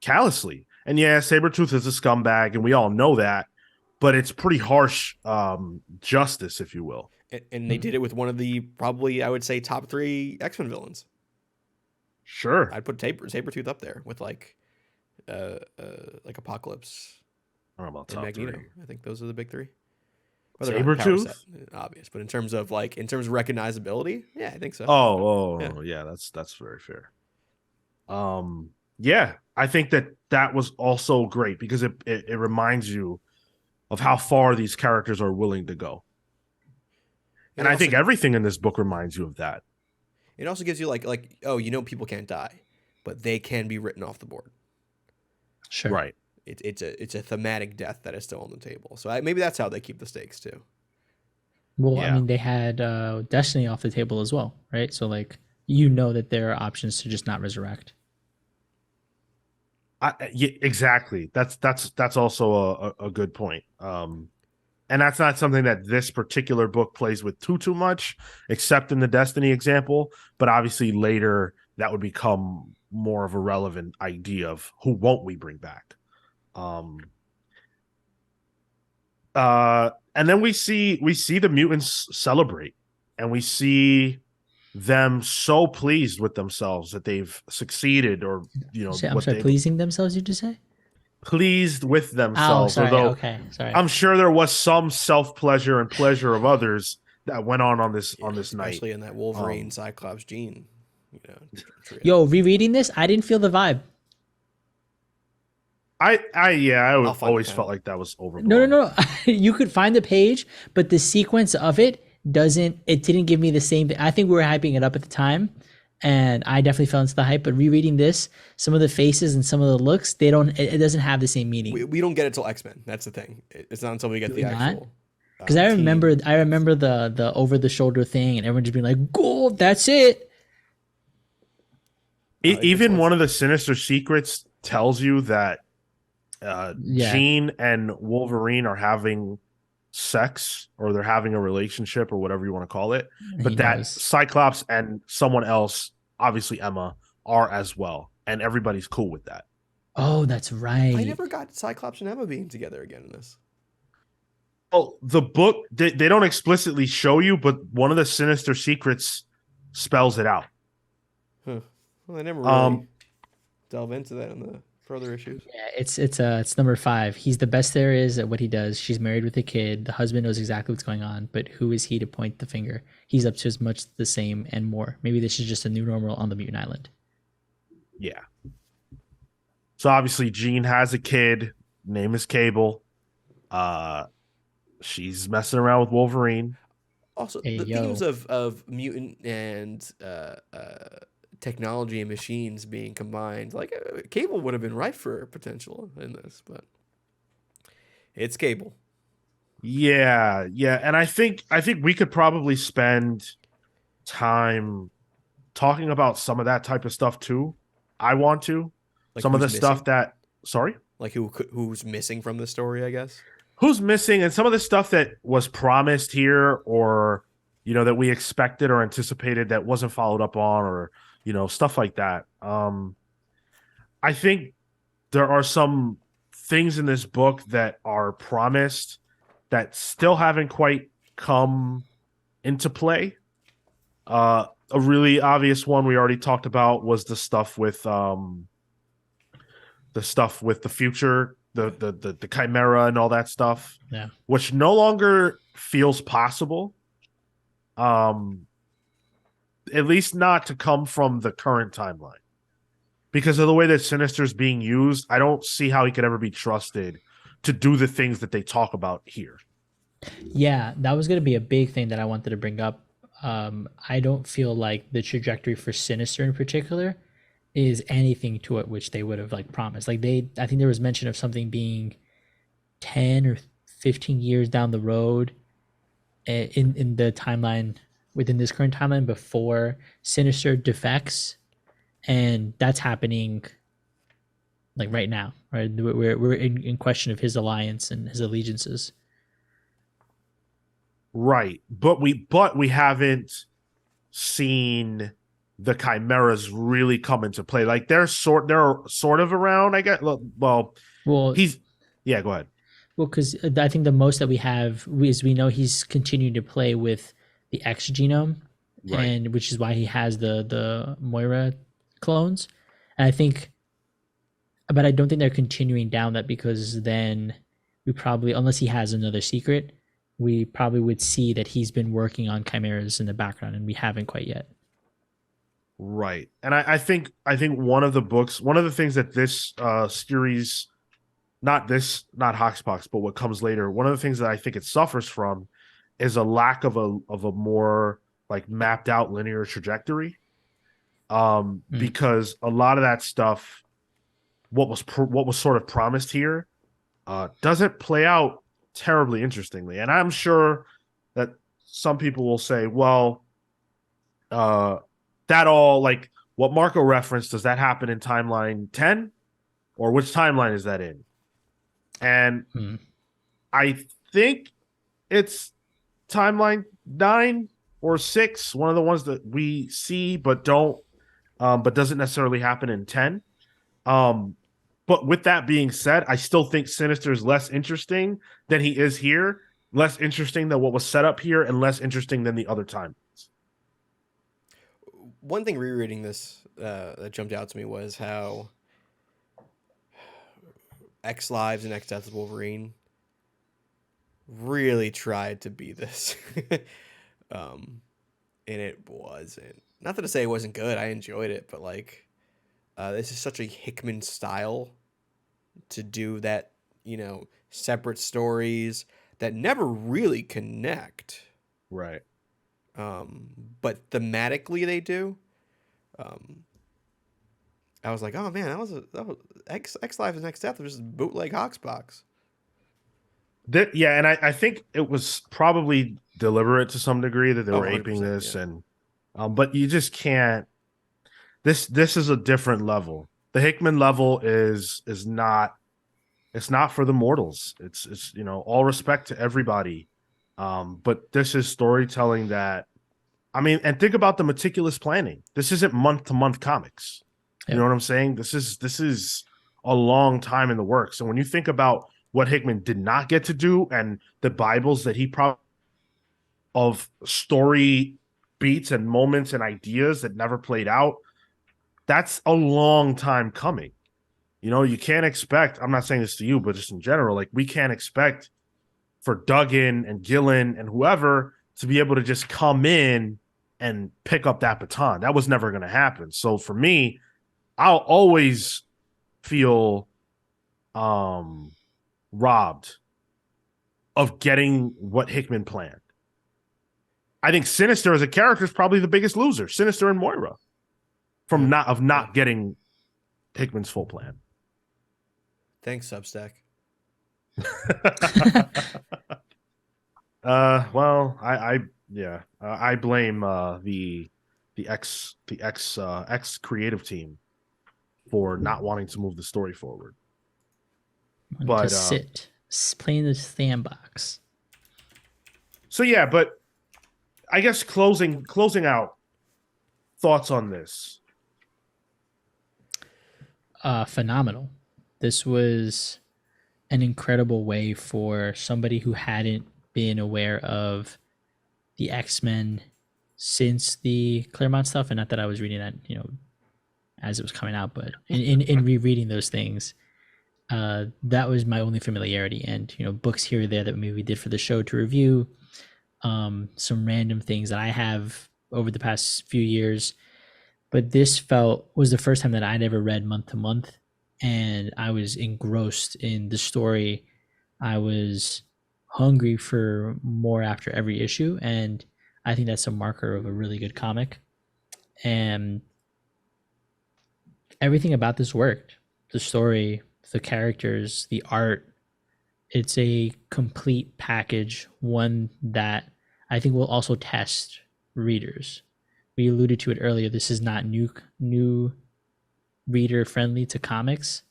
callously. And yeah, Sabretooth is a scumbag, and we all know that, but it's pretty harsh justice, if you will. And they did it with one of the probably, I would say, top 3 X-Men villains. Sure. I'd put Sabretooth up there with like Apocalypse I don't know about and top Magneto. 3. I think those are the big 3. Sabretooth? Obvious. But in terms of recognizability, yeah, I think so. Yeah, that's very fair. Yeah, I think that was also great because it reminds you of how far these characters are willing to go. And I think everything in this book reminds you of that. It also gives you like, oh, you know, people can't die, but they can be written off the board. Sure. Right. It's a thematic death that is still on the table. So maybe that's how they keep the stakes too. Well, yeah. I mean, they had Destiny off the table as well, right? So like, you know that there are options to just not resurrect. Yeah, exactly. That's also a good point. And that's not something that this particular book plays with too much, except in the Destiny example. But obviously later that would become more of a relevant idea of who won't we bring back. And then we see the mutants celebrate, and we see them so pleased with themselves that they've succeeded, or pleasing themselves, you just say? Pleased with themselves. Oh, sorry. Although sorry. I'm sure there was some self-pleasure and pleasure of others that went on this night, especially in that Wolverine Cyclops Jean. You know, yo, rereading this, I didn't feel the vibe. I always felt like that was overblown. No. You could find the page, but the sequence of it didn't give me the same thing. I think we were hyping it up at the time, and I definitely fell into the hype, but rereading this, some of the faces and some of the looks, it doesn't have the same meaning. We don't get it till X-Men. That's the thing. It's not until we get the actual. Because I remember the over the shoulder thing, and everyone just being like, "Gold, that's it." Even one of the Sinister Secrets tells you that Jean and Wolverine are having sex, or they're having a relationship, or whatever you want to call it, but that Cyclops and someone else, obviously Emma, are as well, and everybody's cool with that. Oh, that's right. I never got Cyclops and Emma being together again in this. Oh, the book they don't explicitly show you, but one of the sinister secrets spells it out. Huh. Well, I never really Um, delve into that in the further issues. Yeah, it's number 5. He's the best there is at what he does. She's married with a kid. The husband knows exactly what's going on, but who is he to point the finger? He's up to as much the same and more. Maybe this is just a new normal on the mutant island. yeah. So obviously, Jean has a kid. Name is Cable. Uh, she's messing around with Wolverine. Also, Hey the yo, themes of mutant and technology and machines being combined, like Cable would have been right for potential in this, but it's Cable. Yeah, yeah, and I think we could probably spend time talking about some of that type of stuff too. I want to. Like Some of who's the stuff missing? that sorry, Like who's missing from the story? I guess. who's missing and some of the stuff that was promised here or that we expected or anticipated that wasn't followed up on or stuff like that. I think there are some things in this book that are promised that still haven't quite come into play. A really obvious one we already talked about was the stuff with the future, the chimera and all that stuff, yeah. which no longer feels possible. Um, at least not to come from the current timeline. Because of the way that Sinister is being used, I don't see how he could ever be trusted to do the things that they talk about here. Yeah, that was going to be a big thing that I wanted to bring up. I don't feel like the trajectory for Sinister in particular is anything to it which they would have like promised. Like I think there was mention of something being 10 or 15 years down the road in the timeline within this current timeline before Sinister defects, and that's happening like right now, right? We're in question of his alliance and his allegiances. Right. But we haven't seen the chimeras really come into play. Like they're sort of around, I guess. Well, Well, he's yeah, go ahead. Well, because I think the most that we have is we know he's continuing to play with the X genome, Right. and which is why he has the Moira clones. And I think, but I don't think they're continuing down that because then we probably, unless he has another secret, we probably would see that he's been working on chimeras in the background, and we haven't quite yet. Right. And I think one of the things that this series, not Hoxpox, but what comes later, one of the things that I think it suffers from is a lack of a more like mapped out linear trajectory. Mm. Because a lot of that stuff, what was sort of promised here, doesn't play out terribly interestingly. And I'm sure that some people will say, well, uh, that all like what Marco referenced, does that happen in timeline 10 or which timeline is that in? And Mm. I think it's timeline 9 or 6, one of the ones that we see but doesn't necessarily happen in 10. Um, but with that being said, I still think Sinister is less interesting than he is here, less interesting than what was set up here, and less interesting than the other timelines. One thing rereading this that jumped out to me was how X Lives and X Deaths of Wolverine really tried to be this. And it wasn't. Not that to say it wasn't good. I enjoyed it, but like, this is such a Hickman style to do that. Separate stories that never really connect. Right. But thematically they do. I was like, oh man, that was X Lives and X Death was just bootleg Hoxbox. Yeah, and I think it was probably deliberate to some degree that they Oh, were aping 100%, this, yeah. and but you just can't. This is a different level. The Hickman level is not. It's not for the mortals. It's all respect to everybody, but this is storytelling that. I mean, and think about the meticulous planning. This isn't month to month comics. You Yep. know what I'm saying? This is a long time in the works. And when you think about what Hickman did not get to do, and the Bibles that he probably of story beats and moments and ideas that never played out. That's a long time coming. You know, you can't expect, I'm not saying this to you, but just in general, like we can't expect for Duggan and Gillen and whoever to be able to just come in and pick up that baton. That was never going to happen. So for me, I'll always feel robbed of getting what Hickman planned. I think Sinister as a character is probably the biggest loser. Sinister and Moira from not getting Hickman's full plan. Thanks, Substack. Well, I blame the ex creative team for not wanting to move the story forward. But to play in the sandbox. So yeah, but I guess closing out thoughts on this. Phenomenal. This was an incredible way for somebody who hadn't been aware of the X-Men since the Claremont stuff, and not that I was reading that, as it was coming out, but in rereading those things, that was my only familiarity. And books here or there that maybe we did for the show to review, some random things that I have over the past few years, but this was the first time that I'd ever read month to month, and I was engrossed in the story. I was hungry for more after every issue, and I think that's a marker of a really good comic. And everything about this worked. The story, the characters, the art. It's a complete package, one that I think will also test readers. We alluded to it earlier. This is not new reader friendly to comics,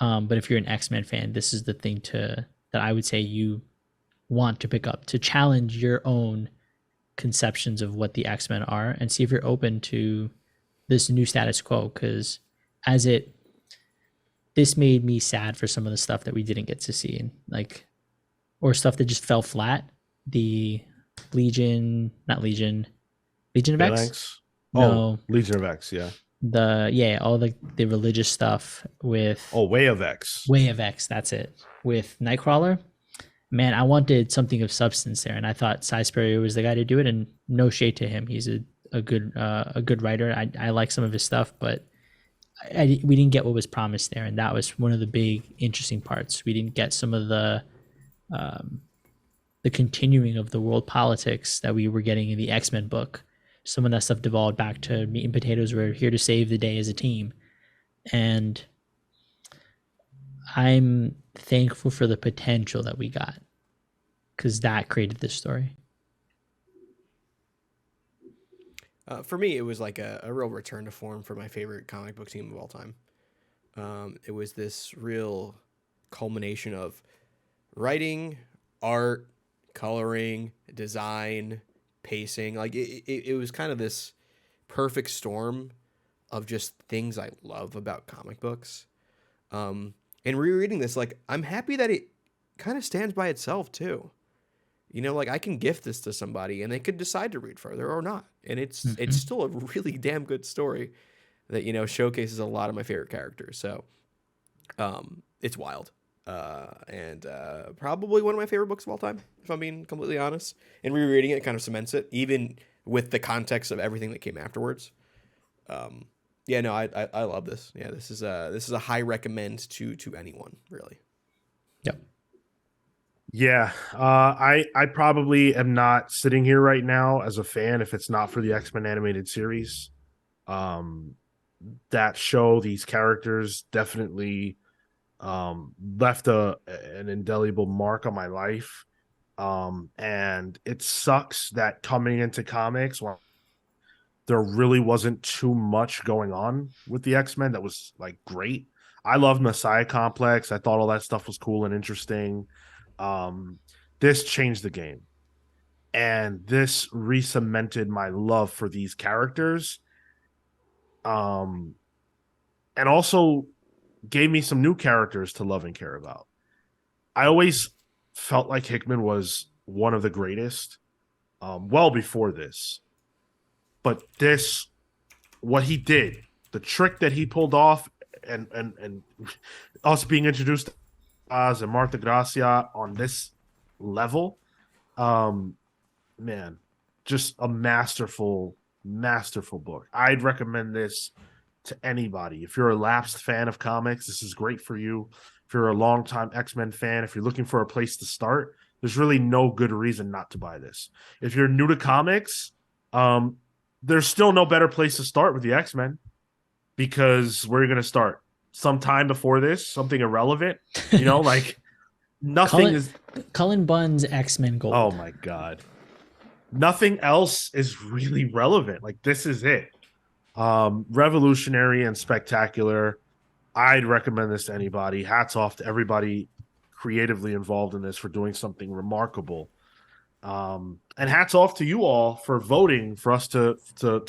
but if you're an X-Men fan, this is the thing that I would say you want to pick up to challenge your own conceptions of what the X-Men are, and see if you're open to this new status quo. Because this made me sad for some of the stuff that we didn't get to see, or stuff that just fell flat. The Legion of X. No, Legion of X, yeah. All the religious stuff with Way of X. That's it. With Nightcrawler, man, I wanted something of substance there, and I thought Cy Spurrier was the guy to do it. And no shade to him, he's a good writer. I like some of his stuff, but we didn't get what was promised there, and that was one of the big interesting parts. We didn't get some of the continuing of the world politics that we were getting in the X-Men book. Some of that stuff devolved back to meat and potatoes. We're here to save the day as a team. And I'm thankful for the potential that we got, because that created this story. For me, it was like a real return to form for my favorite comic book team of all time. It was this real culmination of writing, art, coloring, design, pacing. Like it was kind of this perfect storm of just things I love about comic books. And rereading this, I'm happy that it kind of stands by itself too. I can gift this to somebody and they could decide to read further or not. And it's still a really damn good story that, showcases a lot of my favorite characters. So it's wild. And probably one of my favorite books of all time, if I'm being completely honest. And rereading it kind of cements it, even with the context of everything that came afterwards. I love this. Yeah, this is a high recommend to anyone, really. Yep. Yeah, I probably am not sitting here right now as a fan if it's not for the X-Men animated series. That show, these characters definitely left an indelible mark on my life. And it sucks that coming into comics, there really wasn't too much going on with the X-Men that was great. I loved Messiah Complex. I thought all that stuff was cool and interesting. This changed the game, and this re-cemented my love for these characters. And also gave me some new characters to love and care about. I always felt like Hickman was one of the greatest, well before this. But this, what he did, the trick that he pulled off, and us being introduced to Oz and Martha Gracia on this level, man, just a masterful book. I'd recommend this to anybody. If you're a lapsed fan of comics, this is great for you. If you're a longtime X-Men fan, if you're looking for a place to start, there's really no good reason not to buy this. If you're new to comics, there's still no better place to start with the X-Men, because where are you going to start? Sometime before this, something irrelevant, like nothing Cullen Bunn's X-Men Gold. Oh my God. Nothing else is really relevant. Like, this is it. Revolutionary and spectacular. I'd recommend this to anybody. Hats off to everybody creatively involved in this for doing something remarkable. And hats off to you all for voting for us to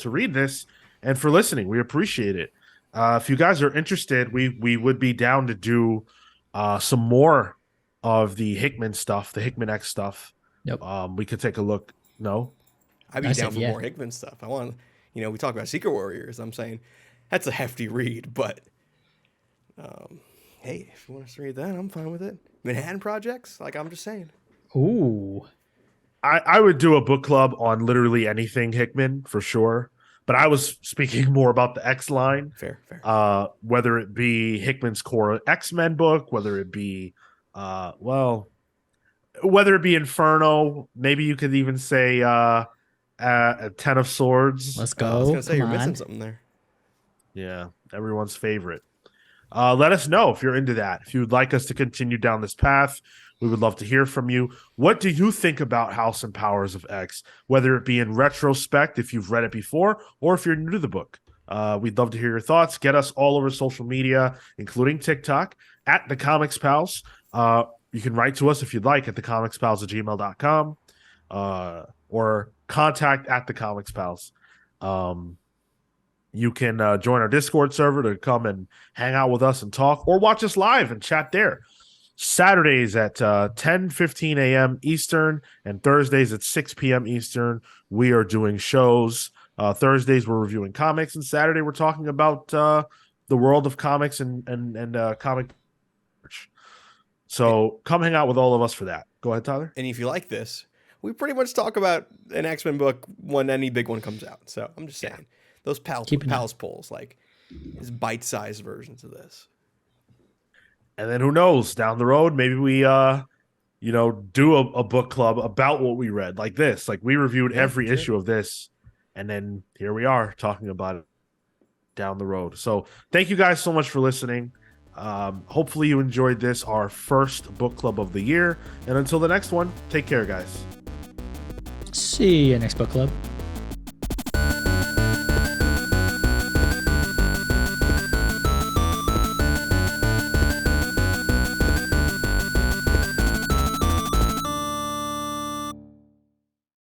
read this and for listening. We appreciate it. If you guys are interested, we would be down to do some more of the Hickman stuff, the Hickman X stuff. Yep. We could take a look. No? I'd be down for more Hickman stuff. I want, we talk about Secret Warriors. I'm saying that's a hefty read, but hey, if you want us to read that, I'm fine with it. Manhattan Projects, I'm just saying. Ooh. I would do a book club on literally anything Hickman for sure. But I was speaking more about the X line. Fair. Whether it be Hickman's core X-Men book, whether it be whether it be Inferno, maybe you could even say a Ten of Swords. Let's go. I was gonna say you're missing something there. Yeah, everyone's favorite. Let us know if you're into that. If you would like us to continue down this path, we would love to hear from you. What do you think about House and Powers of X? Whether it be in retrospect, if you've read it before, or if you're new to the book. We'd love to hear your thoughts. Get us all over social media, including TikTok, at The Comics Pals. You can write to us if you'd like at thecomicspals@gmail.com or contact at The Comics Pals. You can join our Discord server to come and hang out with us and talk, or watch us live and chat there. Saturdays at 10:15 a.m. Eastern and Thursdays at 6 p.m. Eastern, we are doing shows. Thursdays, we're reviewing comics, and Saturday, we're talking about the world of comics and comic. So come hang out with all of us for that. Go ahead, Tyler. And if you like this, we pretty much talk about an X-Men book when any big one comes out. So I'm just saying, those pals polls, is bite-sized versions of this. And then who knows, down the road, maybe we, do a book club about what we read, like this. Like, we reviewed every issue of this, and then here we are talking about it down the road. So thank you guys so much for listening. Hopefully you enjoyed this, our first book club of the year. And until the next one, take care, guys. See you next book club.